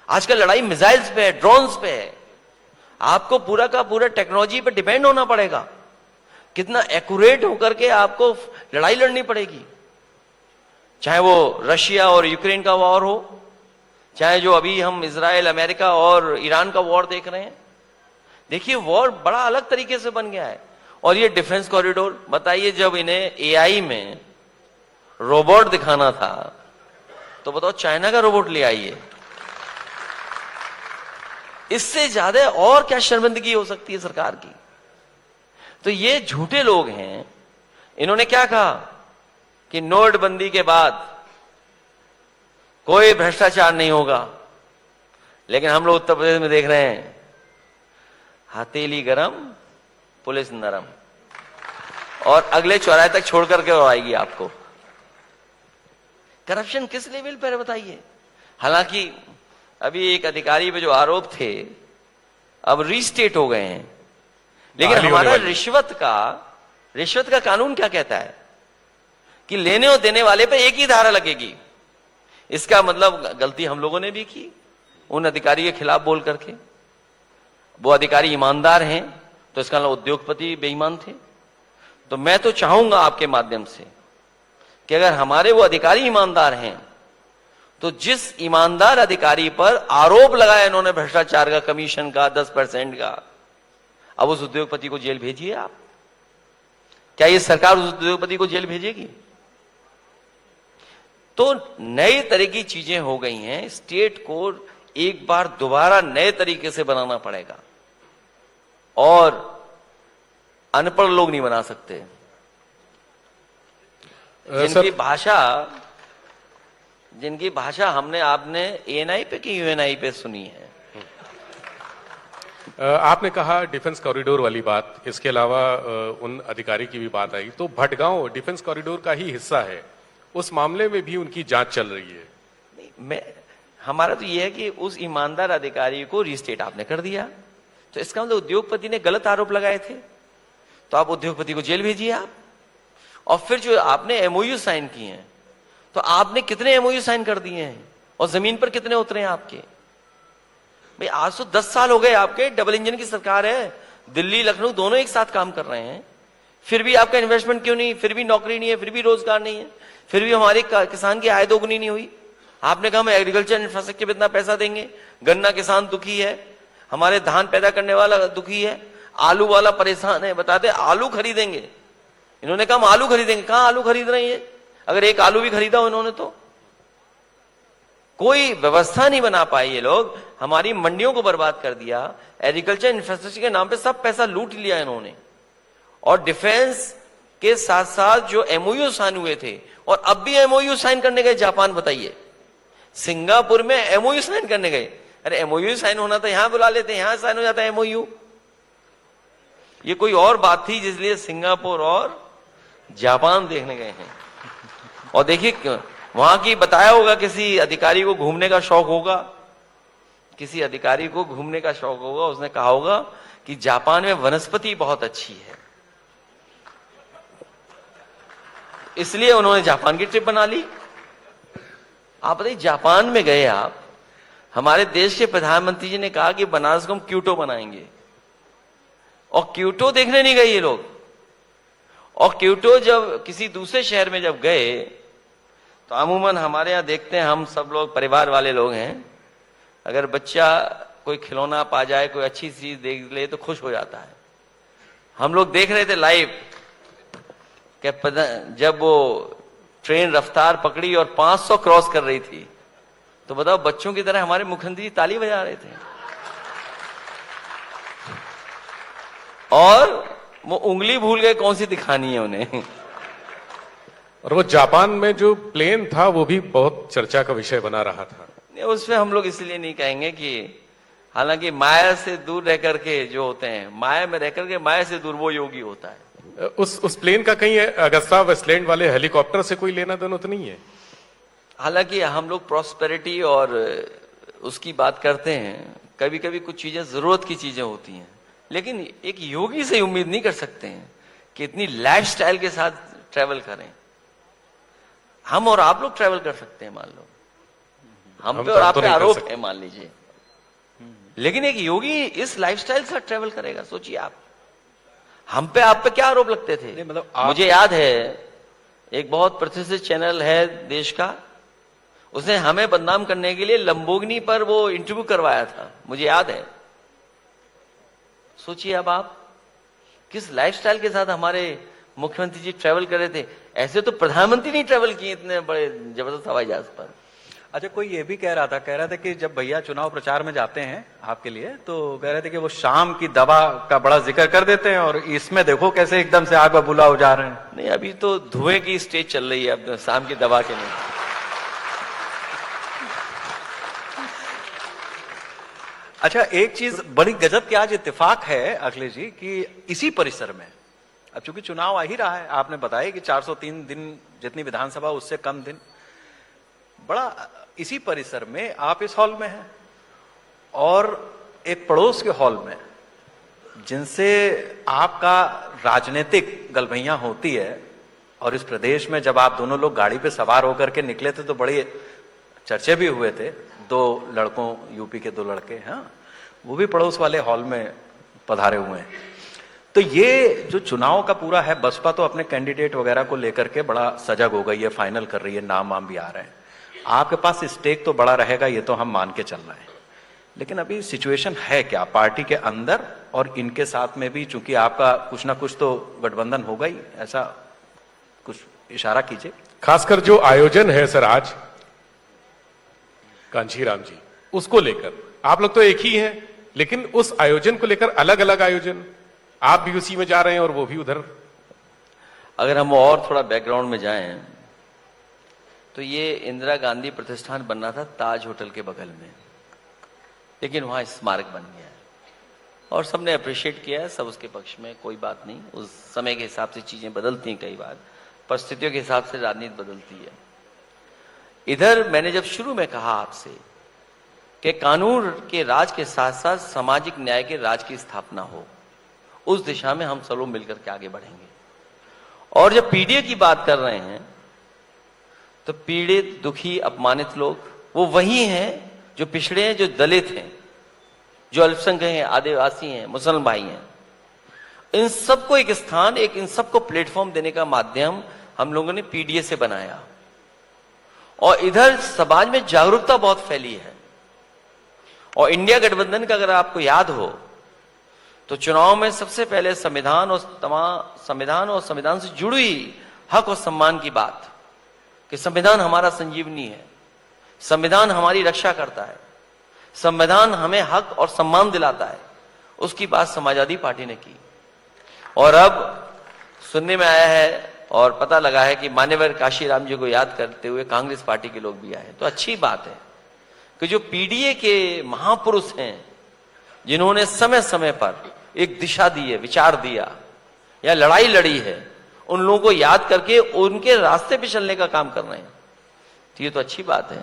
आजकल लड़ाई मिसाइल्स पे है, ड्रोन्स पे है। आपको पूरा का पूरा टेक्नोलॉजी पे डिपेंड होना पड़ेगा। कितना एक्यूरेट होकर के आपको लड़ाई लड़नी पड़ेगी, चाहे वो रशिया और यूक्रेन का वॉर हो, चाहे जो अभी हम इजराइल, अमेरिका और ईरान का वॉर देख रहे हैं। देखिए वॉर बड़ा अलग तरीके से बन गया है। और ये डिफेंस कॉरिडोर, बताइए जब इन्हें एआई में रोबोट दिखाना था तो बताओ चाइना का रोबोट ले आइए। इससे ज्यादा और क्या शर्मिंदगी हो सकती है सरकार की? तो ये झूठे लोग हैं। इन्होंने क्या कहा कि नोटबंदी के बाद कोई भ्रष्टाचार नहीं होगा, लेकिन हम लोग उत्तर प्रदेश में देख रहे हैं हथेली गरम पुलिस नरम, और अगले चौराहे तक छोड़ करके आएगी आपको। करप्शन किस लेवल पर है बताइए? हालांकि अभी एक अधिकारी पे जो आरोप थे अब रीस्टेट हो गए हैं, लेकिन हमारा रिश्वत का कानून क्या कहता है कि लेने और देने वाले पे एक ही धारा लगेगी। इसका मतलब गलती हम लोगों ने भी की उन अधिकारी के खिलाफ बोल करके। वो अधिकारी ईमानदार हैं तो इसका मतलब उद्योगपति बेईमान थे। तो मैं तो चाहूंगा आपके माध्यम से कि अगर हमारे वो अधिकारी ईमानदार हैं तो जिस ईमानदार अधिकारी पर आरोप लगाया इन्होंने भ्रष्टाचार का, कमीशन का, 10% का, अब उस उद्योगपति को जेल भेजिए आप। क्या ये सरकार उस उद्योगपति को जेल भेजेगी? तो नई तरह की चीजें हो गई हैं। स्टेट को एक बार दोबारा नए तरीके से बनाना पड़ेगा और अनपढ़ लोग नहीं बना सकते। जिनकी भाषा हमने आपने एएनआई पे कि यूएनआई पे सुनी है। आपने कहा डिफेंस कॉरिडोर वाली बात, इसके अलावा उन अधिकारी की भी बात आई, तो भटगांव डिफेंस कॉरिडोर का ही हिस्सा है, उस मामले में भी उनकी जांच चल रही है। हमारा तो यह है कि उस ईमानदार अधिकारी को रिस्टेट आपने कर दिया, तो इसका मतलब उद्योगपति ने गलत आरोप लगाए थे, तो आप उद्योगपति को जेल भेजिए आप। और फिर जो आपने एमओयू साइन किए हैं, तो आपने कितने एमओयू साइन कर दिए हैं और जमीन पर कितने उतरे हैं आपके? भाई आज तो 10 साल हो गए आपके, डबल इंजन की सरकार है, दिल्ली लखनऊ दोनों एक साथ काम कर रहे हैं, फिर भी आपका इन्वेस्टमेंट क्यों नहीं? फिर भी नौकरी नहीं है, फिर भी रोजगार नहीं है, फिर भी हमारे किसान की आय दोगुनी नहीं हुई। आपने कहा हम एग्रीकल्चर इंफ्रास्ट्रक्चर पे इतना पैसा देंगे, गन्ना किसान दुखी है, हमारे धान पैदा करने वाला दुखी है, आलू वाला परेशान है, बताते आलू खरीदेंगे, इन्होंने कहा हम आलू खरीदेंगे। कहां आलू खरीद रहे हैं? अगर एक आलू भी खरीदा हो इन्होंने तो कोई व्यवस्था नहीं बना पाए ये लोग, हमारी मंडियों को बर्बाद कर दिया, एग्रीकल्चर इंफ्रास्ट्रक्चर के नाम पे सब पैसा लूट लिया इन्होंने। और डिफेंस के साथ साथ जो एमओयू साइन हुए थे, और अब भी एमओयू साइन करने गए जापान, बताइए सिंगापुर में एमओयू साइन करने गए। अरे एमओयू साइन होना था यहां बुला लेते, यहां साइन हो जाता है एमओयू। ये कोई और बात थी जिसलिए सिंगापुर और जापान देखने गए हैं। और देखिए वहां की बताया होगा, किसी अधिकारी को घूमने का शौक होगा, किसी अधिकारी को घूमने का शौक होगा, उसने कहा होगा कि जापान में वनस्पति बहुत अच्छी है, इसलिए उन्होंने जापान की ट्रिप बना ली। आप बताइए जापान में गए आप, हमारे देश के प्रधानमंत्री जी ने कहा कि बनारस को हम क्यूटो बनाएंगे, और क्यूटो देखने नहीं गए ये लोग। और क्यूटो जब किसी दूसरे शहर में जब गए, तो अमूमन हमारे यहां देखते हैं, हम सब लोग परिवार वाले लोग हैं, अगर बच्चा कोई खिलौना पा जाए, कोई अच्छी चीज देख ले तो खुश हो जाता है। हम लोग देख रहे थे लाइव कि जब वो ट्रेन रफ्तार पकड़ी और 500 क्रॉस कर रही थी, तो बताओ बच्चों की तरह हमारे मुख्यमंत्री जी ताली बजा रहे थे, और वो उंगली भूल गए कौन सी दिखानी है उन्हें। और वो जापान में जो प्लेन था वो भी बहुत चर्चा का विषय बना रहा था। उसमें हम लोग इसलिए नहीं कहेंगे कि, हालांकि माया से दूर रह करके जो होते हैं, माया में रह करके माया से दूर वो योगी होता है। उस प्लेन का कहीं अगस्ता वेस्टलैंड वाले हेलीकॉप्टर से कोई लेना देना तो नहीं है? हालांकि हम लोग प्रॉस्पेरिटी और उसकी बात करते हैं, कभी कभी कुछ चीजें जरूरत की चीजें होती हैं, लेकिन एक योगी से उम्मीद नहीं कर सकते हैं कि इतनी लाइफस्टाइल के साथ ट्रैवल करें। हम और आप लोग ट्रैवल कर सकते हैं, मान लो हम पे और आप पे आरोप है मान लीजिए, लेकिन एक योगी इस लाइफस्टाइल के साथ ट्रैवल करेगा? सोचिए आप, हम पे आप पे क्या आरोप लगते थे? मतलब मुझे याद है एक बहुत प्रतिष्ठित चैनल है देश का, उसने हमें बदनाम करने के लिए लंबोर्गिनी पर वो इंटरव्यू करवाया था, मुझे याद है। सोचिए अब आप किस लाइफस्टाइल के साथ हमारे मुख्यमंत्री जी ट्रैवल कर रहे थे। ऐसे तो प्रधानमंत्री नहीं ट्रैवल किए इतने बड़े जबरदस्त हवाई जहाज पर। अच्छा, कोई ये भी कह रहा था कि जब भैया चुनाव प्रचार में जाते हैं आपके लिए, तो कह रहे थे कि वो शाम की दवा का बड़ा जिक्र कर देते हैं, और इसमें देखो कैसे एकदम से आग बबूला हो जा रहे हैं। नहीं, अभी तो धुएं की स्टेज चल रही है, अब शाम की दवा के लिए। अच्छा, एक चीज बड़ी गजब की आज इत्तेफाक है अखिलेश जी कि इसी परिसर में, अब चूंकि चुनाव आ ही रहा है, आपने बताया कि 403 दिन जितनी विधानसभा उससे कम दिन, बड़ा इसी परिसर में आप इस हॉल में हैं, और एक पड़ोस के हॉल में जिनसे आपका राजनीतिक गलभैया होती है, और इस प्रदेश में जब आप दोनों लोग गाड़ी पे सवार होकर के निकले थे तो बड़े चर्चे भी हुए थे, 2 लड़कों, यूपी के 2 लड़के, हाँ, वो भी पड़ोस वाले हॉल में पधारे हुए हैं। तो ये जो चुनाव का पूरा है, बसपा तो अपने कैंडिडेट वगैरह को लेकर के बड़ा सजग हो गई है, फाइनल कर रही है, नाम वाम भी आ रहे हैं, आपके पास स्टेक तो बड़ा रहेगा, ये तो हम मान के चल रहे हैं। लेकिन अभी सिचुएशन है क्या पार्टी के अंदर और इनके साथ में भी, चूंकि आपका कुछ ना कुछ तो गठबंधन होगा ही, ऐसा कुछ इशारा कीजिए। खासकर जो आयोजन है सर आज कांचीराम जी, उसको लेकर आप लोग तो एक ही हैं, लेकिन उस आयोजन को लेकर अलग अलग आयोजन, आप भी उसी में जा रहे हैं और वो भी उधर। अगर हम और थोड़ा बैकग्राउंड में जाएं तो ये इंदिरा गांधी प्रतिष्ठान बनना था ताज होटल के बगल में, लेकिन वहां स्मारक बन गया है और सबने अप्रिशिएट किया है, सब उसके पक्ष में, कोई बात नहीं। उस समय के हिसाब से चीजें बदलती हैं, कई बार परिस्थितियों के हिसाब से राजनीति बदलती है। इधर मैंने जब शुरू में कहा आपसे कि कानून के राज के साथ साथ सामाजिक न्याय के राज की स्थापना हो, उस दिशा में हम सब लोग मिलकर के आगे बढ़ेंगे। और जब पीडीए की बात कर रहे हैं तो पीड़ित, दुखी, अपमानित लोग वो वही हैं जो पिछड़े हैं, जो दलित हैं, जो अल्पसंख्यक हैं, आदिवासी हैं, मुसलमान भाई हैं। इन सबको एक स्थान, एक इन सबको प्लेटफॉर्म देने का माध्यम हम लोगों ने पीडीए से बनाया। और इधर समाज में जागरूकता बहुत फैली है। और इंडिया गठबंधन का अगर आपको याद हो तो चुनाव में सबसे पहले संविधान और संविधान से जुड़ी हक और सम्मान की बात, कि संविधान हमारा संजीवनी है, संविधान हमारी रक्षा करता है, संविधान हमें हक और सम्मान दिलाता है, उसकी बात समाजवादी पार्टी ने की। और अब सुनने में आया है और पता लगा है कि मान्यवर काशीराम जी को याद करते हुए कांग्रेस पार्टी के लोग भी आए। तो अच्छी बात है कि जो पीडीए के महापुरुष हैं, जिन्होंने समय समय पर एक दिशा दी है, विचार दिया या लड़ाई लड़ी है, उन लोगों को याद करके उनके रास्ते पे चलने का काम कर रहे हैं। तो ये तो अच्छी बात है।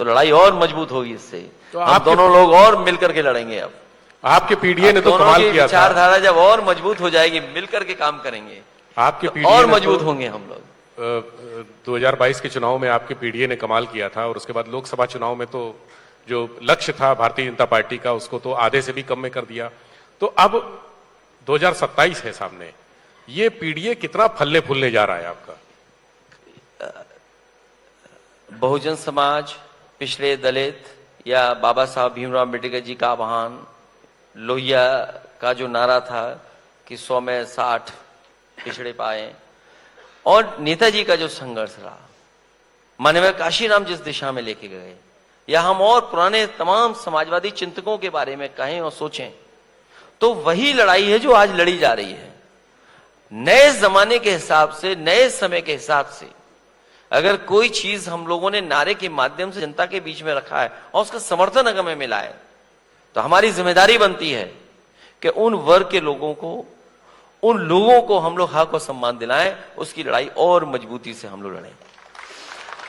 तो लड़ाई और मजबूत होगी इससे। तो हम दोनों लोग और मिलकर के लड़ेंगे। अब आपके पीडीए ने तो कमाल किया था। विचारधारा जब और मजबूत हो जाएगी, मिलकर के काम करेंगे, आपके तो और मजबूत होंगे हम लोग। 2022 के चुनाव में आपके पीडीए ने कमाल किया था और उसके बाद लोकसभा चुनाव में तो जो लक्ष्य था भारतीय जनता पार्टी का, उसको तो आधे से भी कम में कर दिया। तो अब 2027 है सामने, ये पीडीए कितना फलने फूलने जा रहा है आपका? बहुजन समाज, पिछड़े दलित, या बाबा साहब भीमराव अम्बेडकर जी का आह्वान, लोहिया का जो नारा था कि 100 में 60 पिछड़े पाए, और नेताजी का जो संघर्ष रहा, माननीय काशीराम जिस दिशा में लेके गए, या हम और पुराने तमाम समाजवादी चिंतकों के बारे में कहें और सोचें, तो वही लड़ाई है जो आज लड़ी जा रही है। नए जमाने के हिसाब से, नए समय के हिसाब से अगर कोई चीज हम लोगों ने नारे के माध्यम से जनता के बीच में रखा है और उसका समर्थन अगर हमें मिला है, तो हमारी जिम्मेदारी बनती है कि उन वर्ग के लोगों को, उन लोगों को हम लोग हक और सम्मान दिलाएं, उसकी लड़ाई और मजबूती से हम लोग लड़ें।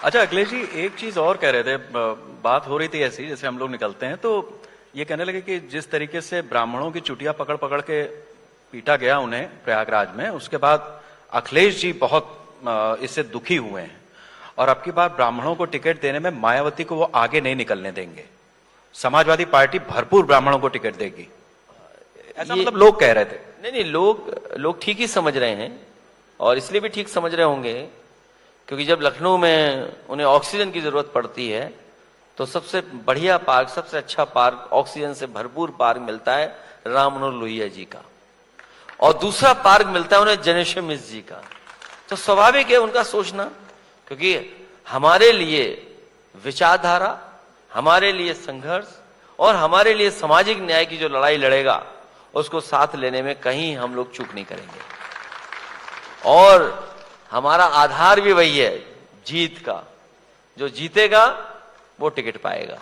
अच्छा अखिलेश जी, एक चीज और कह रहे थे, बात हो रही थी ऐसी, जैसे हम लोग निकलते हैं तो ये कहने लगे कि जिस तरीके से ब्राह्मणों की चुटिया पकड़ पकड़ के पीटा गया उन्हें प्रयागराज में, उसके बाद अखिलेश जी बहुत इससे दुखी हुए हैं और अब की बार ब्राह्मणों को टिकट देने में मायावती को वो आगे नहीं निकलने देंगे, समाजवादी पार्टी भरपूर ब्राह्मणों को टिकट देगी, ऐसा मतलब लोग कह रहे थे। नहीं, लोग ठीक ही समझ रहे हैं और इसलिए भी ठीक समझ रहे होंगे क्योंकि जब लखनऊ में उन्हें ऑक्सीजन की जरूरत पड़ती है तो सबसे बढ़िया पार्क, सबसे अच्छा पार्क, ऑक्सीजन से भरपूर पार्क मिलता है राम मनोहर लोहिया जी का, और दूसरा पार्क मिलता है उन्हें जनेश्वर मिश्र जी का। तो स्वाभाविक है उनका सोचना, क्योंकि हमारे लिए विचारधारा, हमारे लिए संघर्ष और हमारे लिए सामाजिक न्याय की जो लड़ाई लड़ेगा, उसको साथ लेने में कहीं हम लोग चूक नहीं करेंगे। और हमारा आधार भी वही है, जीत का। जो जीतेगा वो टिकट पाएगा।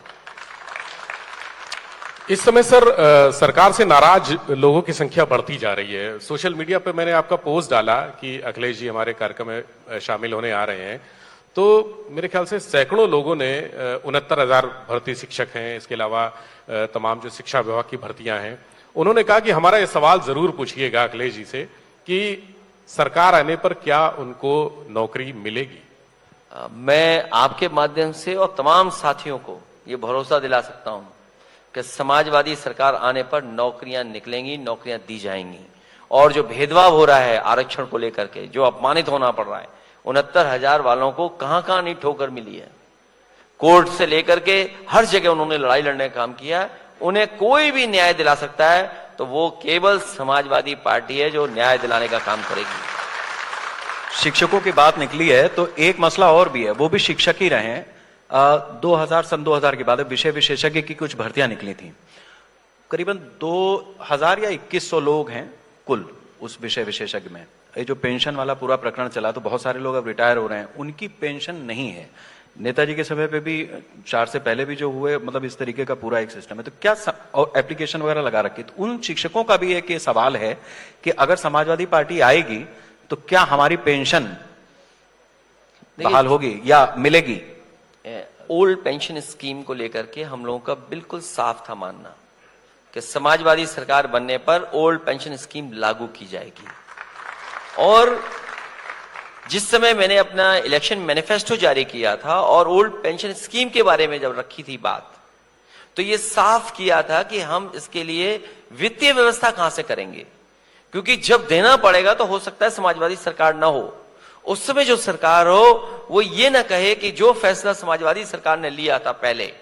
इस समय सर सरकार से नाराज लोगों की संख्या बढ़ती जा रही है। सोशल मीडिया पे मैंने आपका पोस्ट डाला कि अखिलेश जी हमारे कार्यक्रम में शामिल होने आ रहे हैं, तो मेरे ख्याल से सैकड़ों लोगों ने 69,000 भर्ती शिक्षक हैं, इसके अलावा तमाम जो शिक्षा विभाग की भर्तियां हैं, उन्होंने कहा कि हमारा ये सवाल जरूर पूछिएगा अखिलेश जी से कि सरकार आने पर क्या उनको नौकरी मिलेगी। मैं आपके माध्यम से और तमाम साथियों को ये भरोसा दिला सकता हूं कि समाजवादी सरकार आने पर नौकरियां निकलेंगी, नौकरियां दी जाएंगी। और जो भेदभाव हो रहा है आरक्षण को लेकर के, जो अपमानित होना पड़ रहा है, 69,000 वालों को कहां कहां नहीं ठोकर मिली है, कोर्ट से लेकर के हर जगह उन्होंने लड़ाई लड़ने का काम किया। उन्हें कोई भी न्याय दिला सकता है तो वो केवल समाजवादी पार्टी है जो न्याय दिलाने का काम करेगी। शिक्षकों की बात निकली है तो एक मसला और भी है, वो भी शिक्षक ही रहे हैं। सन 2000 के बाद विषय विशेषज्ञ की कुछ भर्तियां निकली थी, करीबन 2000 या 2100 लोग हैं कुल उस विषय विशेषज्ञ में। ये जो पेंशन वाला पूरा प्रकरण चला तो बहुत सारे लोग अब रिटायर हो रहे हैं, उनकी पेंशन नहीं है। नेताजी के समय पे भी 4 से पहले भी जो हुए, मतलब इस तरीके का पूरा एक सिस्टम है। तो क्या और एप्लीकेशन वगैरह लगा रखी, तो उन शिक्षकों का भी एक ये सवाल है कि अगर समाजवादी पार्टी आएगी तो क्या हमारी पेंशन बहाल होगी या मिलेगी? ओल्ड पेंशन स्कीम को लेकर के हम लोगों का बिल्कुल साफ था मानना कि समाजवादी सरकार बनने पर ओल्ड पेंशन स्कीम लागू की जाएगी। और जिस समय मैंने अपना इलेक्शन मैनिफेस्टो जारी किया था और ओल्ड पेंशन स्कीम के बारे में जब रखी थी बात, तो ये साफ किया था कि हम इसके लिए वित्तीय व्यवस्था कहां से करेंगे, क्योंकि जब देना पड़ेगा तो हो सकता है समाजवादी सरकार ना हो। उस समय जो सरकार हो वो ये ना कहे कि जो फैसला समाजवादी सरकार ने लिया था पहले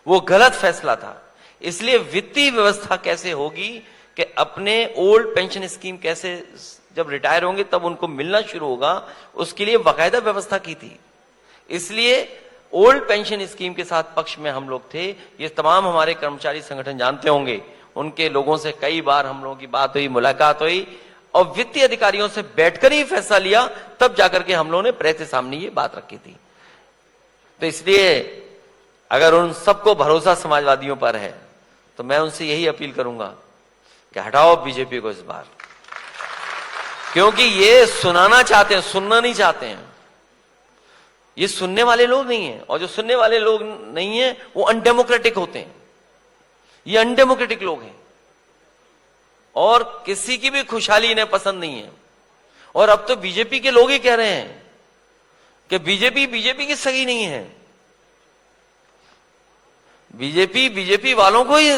वो गलत फैसला था। इसलिए वित्तीय व्यवस्था कैसे होगी कि अपने ओल्ड पेंशन स्कीम कैसे जब रिटायर होंगे तब उनको मिलना शुरू होगा, उसके लिए बाकायदा व्यवस्था की थी। इसलिए ओल्ड पेंशन स्कीम के साथ पक्ष में हम लोग थे। ये तमाम हमारे कर्मचारी संगठन जानते होंगे, उनके लोगों से कई बार हम लोगों की बात हुई, मुलाकात हुई और वित्तीय अधिकारियों से बैठकर ही फैसला लिया, तब जाकर के हम लोगों ने प्रेस के सामने ये बात रखी थी। तो इसलिए अगर उन सबको भरोसा समाजवादियों पर है तो मैं उनसे यही अपील करूंगा कि हटाओ बीजेपी को इस बार, क्योंकि ये सुनाना चाहते हैं, सुनना नहीं चाहते हैं। ये सुनने वाले लोग नहीं हैं, और जो सुनने वाले लोग नहीं हैं वो अनडेमोक्रेटिक होते हैं। ये अनडेमोक्रेटिक लोग हैं और किसी की भी खुशहाली इन्हें पसंद नहीं है। और अब तो बीजेपी के लोग ही कह रहे हैं कि बीजेपी की सगी नहीं है। बीजेपी वालों को ही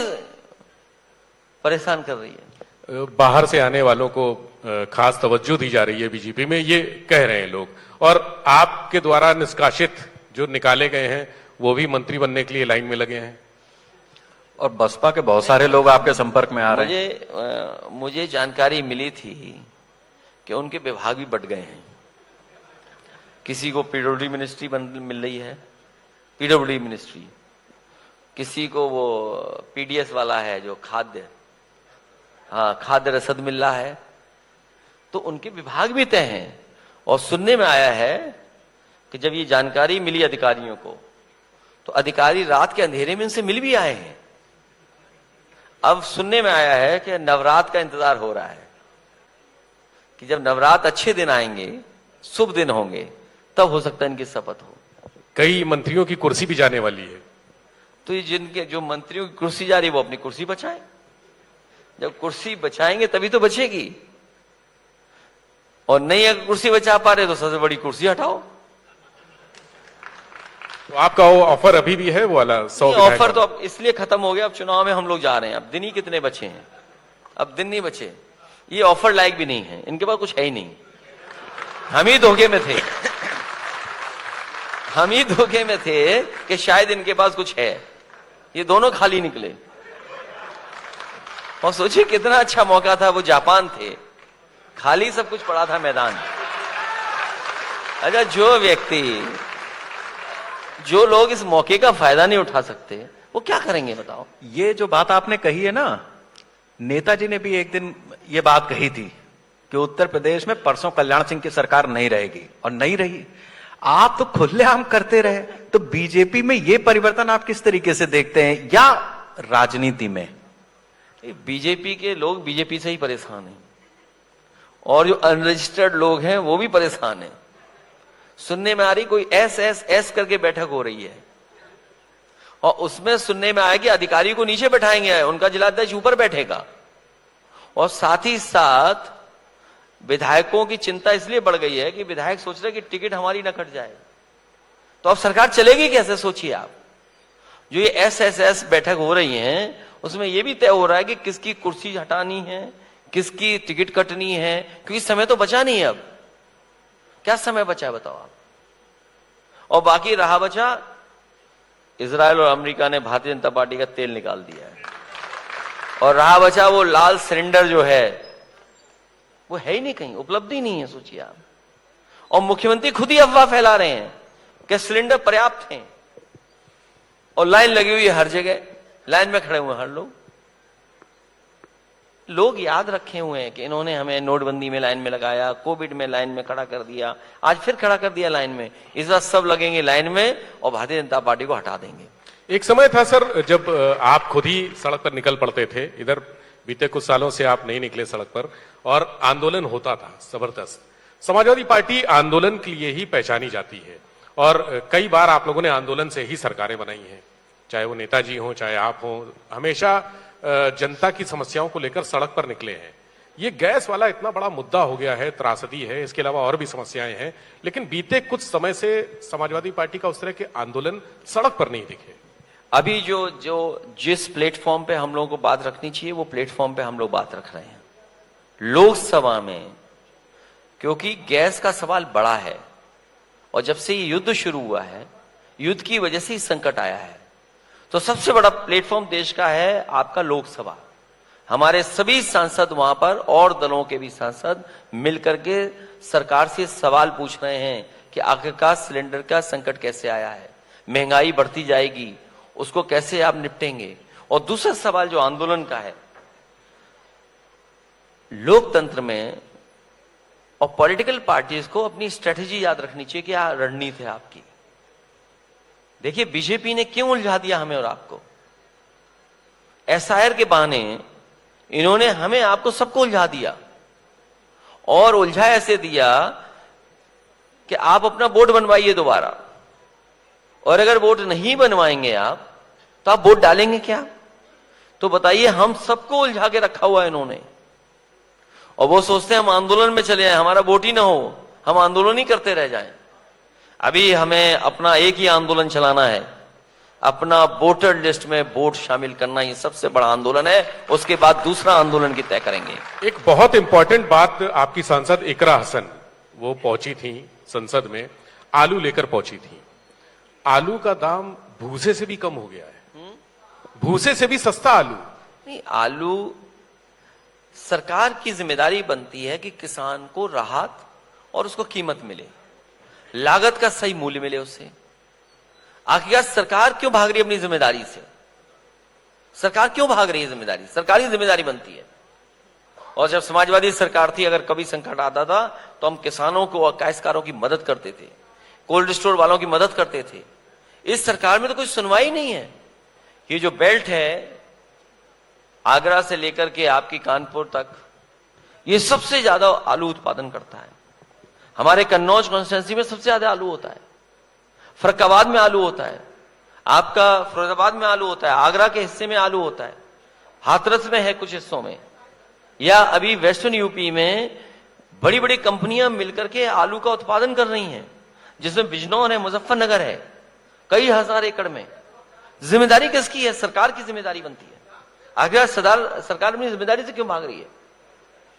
परेशान कर रही है। बाहर से आने वालों को खास तवज्जो दी जा रही है बीजेपी में, ये कह रहे हैं लोग। और आपके द्वारा निष्कासित जो निकाले गए हैं वो भी मंत्री बनने के लिए लाइन में लगे हैं। और बसपा के बहुत सारे लोग आपके संपर्क में आ रहे हैं। मुझे जानकारी मिली थी कि उनके विभाग भी बढ़ गए हैं। किसी को पीडब्ल्यूडी मिनिस्ट्री मिल रही है, पीडब्ल्यूडी मिनिस्ट्री, किसी को वो पीडीएस वाला है जो खाद्य रसद मिल रहा है। तो उनके विभाग भी तय हैं। और सुनने में आया है कि जब ये जानकारी मिली अधिकारियों को तो अधिकारी रात के अंधेरे में इनसे मिल भी आए हैं। अब सुनने में आया है कि नवरात्र का इंतजार हो रहा है कि जब नवरात्र अच्छे दिन आएंगे, शुभ दिन होंगे, तब हो सकता है इनकी शपथ हो। कई मंत्रियों की कुर्सी भी जाने वाली है। तो ये जिनके जो मंत्रियों की कुर्सी जा रही है वो अपनी कुर्सी बचाएं। जब कुर्सी बचाएंगे तभी तो बचेगी, और नहीं अगर कुर्सी बचा पा रहे तो सबसे बड़ी कुर्सी हटाओ। तो आपका वो ऑफर अभी भी है, वो वाला 100 ऑफर तो अब इसलिए खत्म हो गया, अब चुनाव में हम लोग जा रहे हैं। अब दिन ही कितने बचे हैं, अब दिन नहीं बचे। ये ऑफर लायक भी नहीं है, इनके पास कुछ है ही नहीं। हम ही धोखे में थे, हम ही धोखे में थे कि शायद इनके पास कुछ है। ये दोनों खाली निकले। और सोचिए कितना अच्छा मौका था, वो जापान थे, खाली सब कुछ पड़ा था मैदान। अच्छा, जो लोग इस मौके का फायदा नहीं उठा सकते वो क्या करेंगे बताओ। ये जो बात आपने कही है ना, नेताजी ने भी एक दिन ये बात कही थी कि उत्तर प्रदेश में परसों कल्याण सिंह की सरकार नहीं रहेगी, और नहीं रही। आप तो खुलेआम करते रहे। तो बीजेपी में ये परिवर्तन आप किस तरीके से देखते हैं, या राजनीति में? बीजेपी के लोग बीजेपी से ही परेशान हैं, और जो अनरजिस्टर्ड लोग हैं वो भी परेशान हैं। सुनने में आ रही कोई एस करके बैठक हो रही है, और उसमें सुनने में आया कि अधिकारी को नीचे बैठाएंगे, उनका जिलाध्यक्ष ऊपर बैठेगा। और साथ ही साथ विधायकों की चिंता इसलिए बढ़ गई है कि विधायक सोच रहे कि टिकट हमारी न कट जाए। तो अब सरकार चलेगी कैसे, सोचिए आप। जो ये एस बैठक हो रही है उसमें यह भी तय हो रहा है कि किसकी कुर्सी हटानी है, किसकी टिकट कटनी है, क्योंकि समय तो बचा नहीं है। अब क्या समय बचा है बताओ आप। और बाकी रहा बचा, इजराइल और अमेरिका ने भारतीय जनता पार्टी का तेल निकाल दिया है, और रहा बचा वो लाल सिलेंडर जो है वो है ही नहीं, कहीं उपलब्धि नहीं है, सोचिए आप। और मुख्यमंत्री खुद ही अफवाह फैला रहे हैं कि सिलेंडर पर्याप्त हैं, और लाइन लगी हुई है हर जगह, लाइन में खड़े हुए हर लोग। लोग याद रखे हुए हैं कि इन्होंने हमें नोटबंदी में लाइन में लगाया, कोविड में लाइन में खड़ा कर दिया, आज फिर खड़ा कर दिया लाइन में। इस बार सब लगेंगे लाइन में और भारतीय जनता पार्टी को हटा देंगे। एक समय था सर जब आप खुद ही सड़क पर निकल पड़ते थे, इधर बीते कुछ सालों से आप नहीं निकले सड़क पर, और आंदोलन होता था जबरदस्त। समाजवादी पार्टी आंदोलन के लिए ही पहचानी जाती है और कई बार आप लोगों ने आंदोलन से ही सरकारें बनाई हैं, चाहे वो नेताजी हों चाहे आप हों, हमेशा जनता की समस्याओं को लेकर सड़क पर निकले हैं। ये गैस वाला इतना बड़ा मुद्दा हो गया है, त्रासदी है, इसके अलावा और भी समस्याएं हैं, लेकिन बीते कुछ समय से समाजवादी पार्टी का उस तरह के आंदोलन सड़क पर नहीं दिखे। अभी जिस प्लेटफॉर्म पे हम लोगों को बात रखनी चाहिए वो प्लेटफॉर्म पे हम लोग बात रख रहे हैं लोकसभा में, क्योंकि गैस का सवाल बड़ा है और जब से ये युद्ध शुरू हुआ है, युद्ध की वजह से ही संकट आया है। तो सबसे बड़ा प्लेटफॉर्म देश का है आपका लोकसभा। हमारे सभी सांसद वहां पर और दलों के भी सांसद मिलकर के सरकार से सवाल पूछ रहे हैं कि आखिरकार सिलेंडर का संकट कैसे आया है, महंगाई बढ़ती जाएगी, उसको कैसे आप निपटेंगे। और दूसरा सवाल जो आंदोलन का है, लोकतंत्र में और पॉलिटिकल पार्टीज को अपनी स्ट्रेटेजी याद रखनी चाहिए, क्या रणनीति है आपकी। देखिए बीजेपी ने क्यों उलझा दिया हमें और आपको, एसआईआर के बहाने इन्होंने हमें आपको सबको उलझा दिया और उलझा ऐसे दिया कि आप अपना वोट बनवाइए दोबारा, और अगर वोट नहीं बनवाएंगे आप तो आप वोट डालेंगे क्या। तो बताइए, हम सबको उलझा के रखा हुआ है इन्होंने, और वो सोचते हैं हम आंदोलन में चले जाएं, हमारा वोट ही ना हो, हम आंदोलन ही करते रह जाएं। अभी हमें अपना एक ही आंदोलन चलाना है, अपना वोटर लिस्ट में वोट शामिल करना ही सबसे बड़ा आंदोलन है। उसके बाद दूसरा आंदोलन की तय करेंगे। एक बहुत इंपॉर्टेंट बात, आपकी सांसद इकरा हसन वो पहुंची थी संसद में, आलू लेकर पहुंची थी। आलू का दाम भूसे से भी कम हो गया है, भूसे से भी सस्ता आलू। नहीं, आलू सरकार की जिम्मेदारी बनती है कि किसान को राहत और उसको कीमत मिले, लागत का सही मूल्य मिले उसे। आखिरकार सरकार क्यों भाग रही है अपनी जिम्मेदारी से, सरकार क्यों भाग रही है जिम्मेदारी, सरकारी जिम्मेदारी बनती है। और जब समाजवादी सरकार थी, अगर कभी संकट आता था तो हम किसानों को और काश्तकारों की मदद करते थे, कोल्ड स्टोर वालों की मदद करते थे। इस सरकार में तो कोई सुनवाई नहीं है। ये जो बेल्ट है आगरा से लेकर के आपकी कानपुर तक, ये सबसे ज्यादा आलू उत्पादन करता है। हमारे कन्नौज कॉन्स्टिट्यूंसी में सबसे ज्यादा आलू होता है, फरक्काबाद में आलू होता है, आपका फिरोजाबाद में आलू होता है, आगरा के हिस्से में आलू होता है, हाथरस में है कुछ हिस्सों में, या अभी वेस्टर्न यूपी में बड़ी बड़ी कंपनियां मिलकर के आलू का उत्पादन कर रही हैं, जिसमें बिजनौर है, मुजफ्फरनगर है, कई हजार एकड़ में। जिम्मेदारी किसकी है, सरकार की जिम्मेदारी बनती है। आखिर सरकार अपनी जिम्मेदारी से क्यों भाग रही है।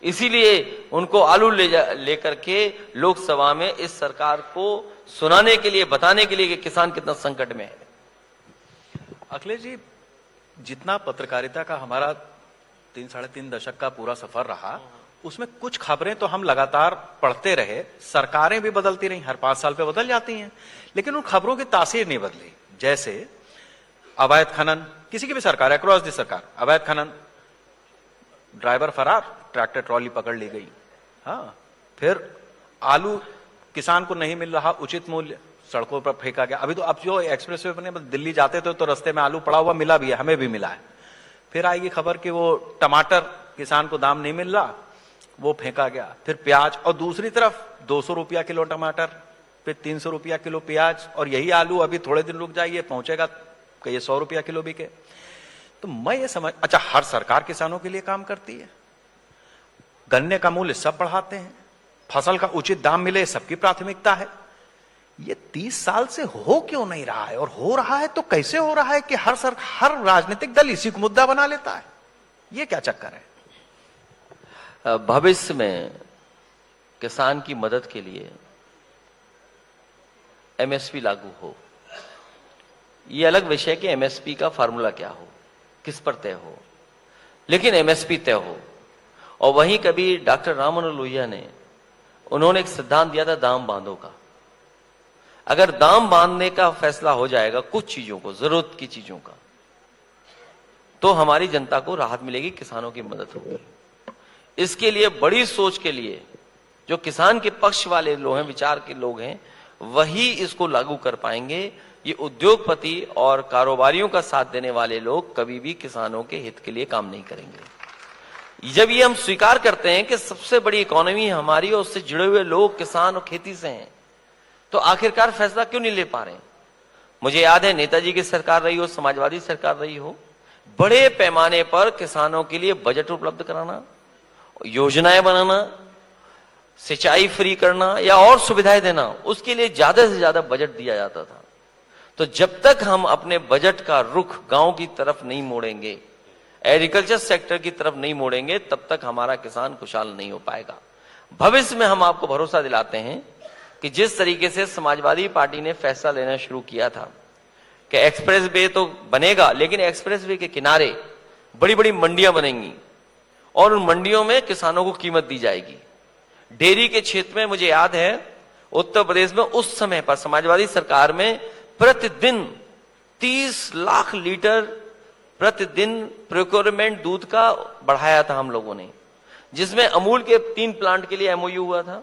इसीलिए उनको आलू लेकर के लोकसभा में इस सरकार को सुनाने के लिए, बताने के लिए कि किसान कितना संकट में है। अखिलेश जी, जितना पत्रकारिता का हमारा 3-3.5 दशक का पूरा सफर रहा, उसमें कुछ खबरें तो हम लगातार पढ़ते रहे, सरकारें भी बदलती रही, हर 5 साल पे बदल जाती हैं, लेकिन उन खबरों की तासीर नहीं बदली। जैसे अवैध खनन, किसी की भी सरकार है, अक्रॉस दी सरकार, अवैध खनन, ड्राइवर फरार, ट्रैक्टर ट्रॉली पकड़ ली गई। हाँ, फिर आलू किसान को नहीं मिल रहा उचित मूल्य, सड़कों पर फेंका गया। अभी तो अब जो एक्सप्रेसवे बने, दिल्ली जाते थे तो रास्ते में आलू पड़ा हुआ मिला भी है, हमें भी मिला है। फिर आएगी खबर कि वो टमाटर किसान को दाम नहीं मिल रहा, वो फेंका गया। फिर प्याज, और दूसरी तरफ 200 रुपया किलो टमाटर, फिर 300 रुपया किलो प्याज, और यही आलू अभी थोड़े दिन रुक जाइए पहुंचेगा कि ये 100 रुपया किलो बिके। तो मैं ये समझ, अच्छा हर सरकार किसानों के लिए काम करती है, गन्ने का मूल्य सब बढ़ाते हैं, फसल का उचित दाम मिले सबकी प्राथमिकता है। ये 30 साल से हो क्यों नहीं रहा है, और हो रहा है तो कैसे हो रहा है कि हर राजनीतिक दल इसी को मुद्दा बना लेता है। ये क्या चक्कर है। भविष्य में किसान की मदद के लिए एमएसपी लागू हो, ये अलग विषय कि एमएसपी का फार्मूला क्या हो, किस पर तय हो, लेकिन एमएसपी तय हो। और वहीं कभी डॉक्टर राम मनोहर लोहिया ने, उन्होंने एक सिद्धांत दिया था दाम बांधो का। अगर दाम बांधने का फैसला हो जाएगा कुछ चीजों को, जरूरत की चीजों का, तो हमारी जनता को राहत मिलेगी, किसानों की मदद होगी। इसके लिए बड़ी सोच के लिए जो किसान के पक्ष वाले लोग हैं, विचार के लोग हैं, वही इसको लागू कर पाएंगे। ये उद्योगपति और कारोबारियों का साथ देने वाले लोग कभी भी किसानों के हित के लिए काम नहीं करेंगे। जब ये हम स्वीकार करते हैं कि सबसे बड़ी इकोनॉमी हमारी और उससे जुड़े हुए लोग किसान और खेती से हैं, तो आखिरकार फैसला क्यों नहीं ले पा रहे हैं? मुझे याद है नेताजी की सरकार रही हो, समाजवादी सरकार रही हो, बड़े पैमाने पर किसानों के लिए बजट उपलब्ध कराना, योजनाएं बनाना, सिंचाई फ्री करना या और सुविधाएं देना, उसके लिए ज्यादा से ज्यादा बजट दिया जाता था। तो जब तक हम अपने बजट का रुख गांव की तरफ नहीं मोड़ेंगे, एग्रीकल्चर सेक्टर की तरफ नहीं मोड़ेंगे, तब तक हमारा किसान खुशहाल नहीं हो पाएगा। भविष्य में हम आपको भरोसा दिलाते हैं कि जिस तरीके से समाजवादी पार्टी ने फैसला लेना शुरू किया था कि एक्सप्रेस वे तो बनेगा, लेकिन एक्सप्रेस वे के किनारे बड़ी बड़ी मंडियां बनेंगी और उन मंडियों में किसानों को कीमत दी जाएगी। डेयरी के क्षेत्र में मुझे याद है उत्तर प्रदेश में उस समय पर समाजवादी सरकार में प्रतिदिन 30 लाख लीटर प्रतिदिन प्रोक्योरमेंट दूध का बढ़ाया था हम लोगों ने, जिसमें अमूल के 3 प्लांट के लिए एमओयू हुआ था।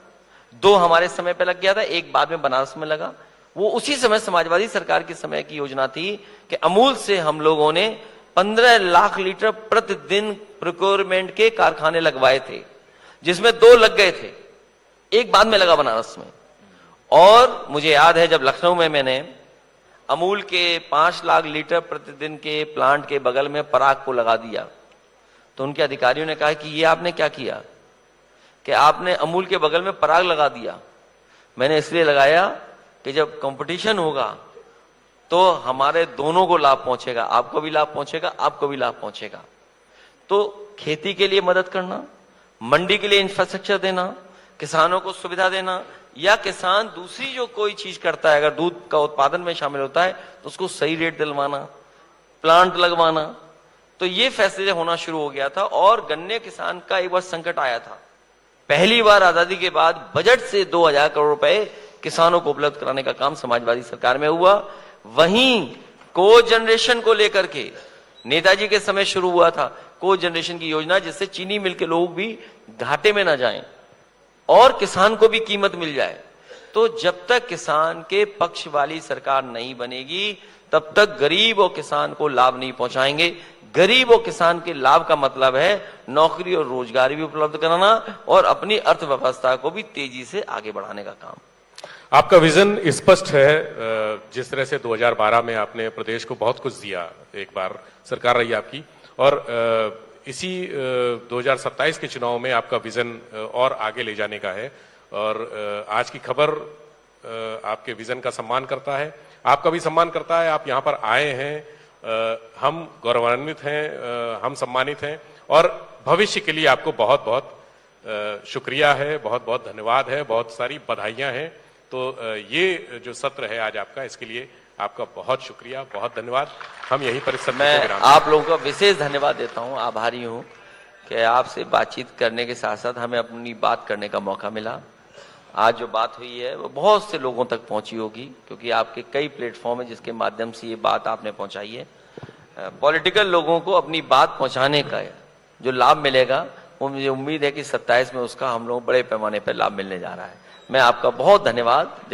2 हमारे समय पे लग गया था, एक बाद में बनारस में लगा। वो उसी समय समाजवादी सरकार के समय की योजना थी कि अमूल से हम लोगों ने 15 लाख लीटर प्रतिदिन प्रोक्योरमेंट के कारखाने लगवाए थे, जिसमें 2 लग गए थे, एक बाद में लगा बनारस में। और मुझे याद है जब लखनऊ में मैंने अमूल के 5 लाख लीटर प्रतिदिन के प्लांट के बगल में पराग को लगा दिया, तो उनके अधिकारियों ने कहा कि ये आपने क्या किया कि आपने अमूल के बगल में पराग लगा दिया। मैंने इसलिए लगाया कि जब कंपटीशन होगा तो हमारे दोनों को लाभ पहुंचेगा, आपको भी लाभ पहुंचेगा, आपको भी लाभ पहुंचेगा। तो खेती के लिए मदद करना, मंडी के लिए इंफ्रास्ट्रक्चर देना, किसानों को सुविधा देना, या किसान दूसरी जो कोई चीज करता है, अगर दूध का उत्पादन में शामिल होता है तो उसको सही रेट दिलवाना, प्लांट लगवाना, तो ये फैसले होना शुरू हो गया था। और गन्ने किसान का एक बार संकट आया था, पहली बार आजादी के बाद बजट से 2000 करोड़ रुपए किसानों को उपलब्ध कराने का काम समाजवादी सरकार में हुआ। वहीं को जनरेशन को लेकर के नेताजी के समय शुरू हुआ था को जनरेशन की योजना, जिससे चीनी मिल के लोग भी घाटे में ना जाएं और किसान को भी कीमत मिल जाए। तो जब तक किसान के पक्ष वाली सरकार नहीं बनेगी, तब तक गरीब और किसान को लाभ नहीं पहुंचाएंगे। गरीब और किसान के लाभ का मतलब है नौकरी और रोजगार भी उपलब्ध कराना और अपनी अर्थव्यवस्था को भी तेजी से आगे बढ़ाने का काम। आपका विजन स्पष्ट है। जिस तरह से 2012 में आपने प्रदेश को बहुत कुछ दिया, एक बार सरकार रही आपकी, और इसी 2027 के चुनाव में आपका विजन और आगे ले जाने का है। और आज की खबर आपके विजन का सम्मान करता है, आपका भी सम्मान करता है। आप यहाँ पर आए हैं, हम गौरवान्वित हैं, हम सम्मानित हैं, और भविष्य के लिए आपको बहुत बहुत शुक्रिया है, बहुत बहुत धन्यवाद है, बहुत सारी बधाइयां हैं। तो ये जो सत्र है आज आपका, इसके लिए आपका बहुत शुक्रिया, बहुत धन्यवाद। हम यहीं पर इस सत्र को विराम दें। आप लोगों का विशेष धन्यवाद देता हूं, आभारी हूं कि आपसे बातचीत करने के साथ साथ हमें अपनी बात करने का मौका मिला। आज जो बात हुई है वो बहुत से लोगों तक पहुंची होगी, क्योंकि आपके कई प्लेटफॉर्म है जिसके माध्यम से ये बात आपने पहुंचाई है। पॉलिटिकल लोगों को अपनी बात पहुंचाने का जो लाभ मिलेगा, वो मुझे उम्मीद है कि 27 में उसका हम लोग बड़े पैमाने पर लाभ मिलने जा रहा है। मैं आपका बहुत धन्यवाद देता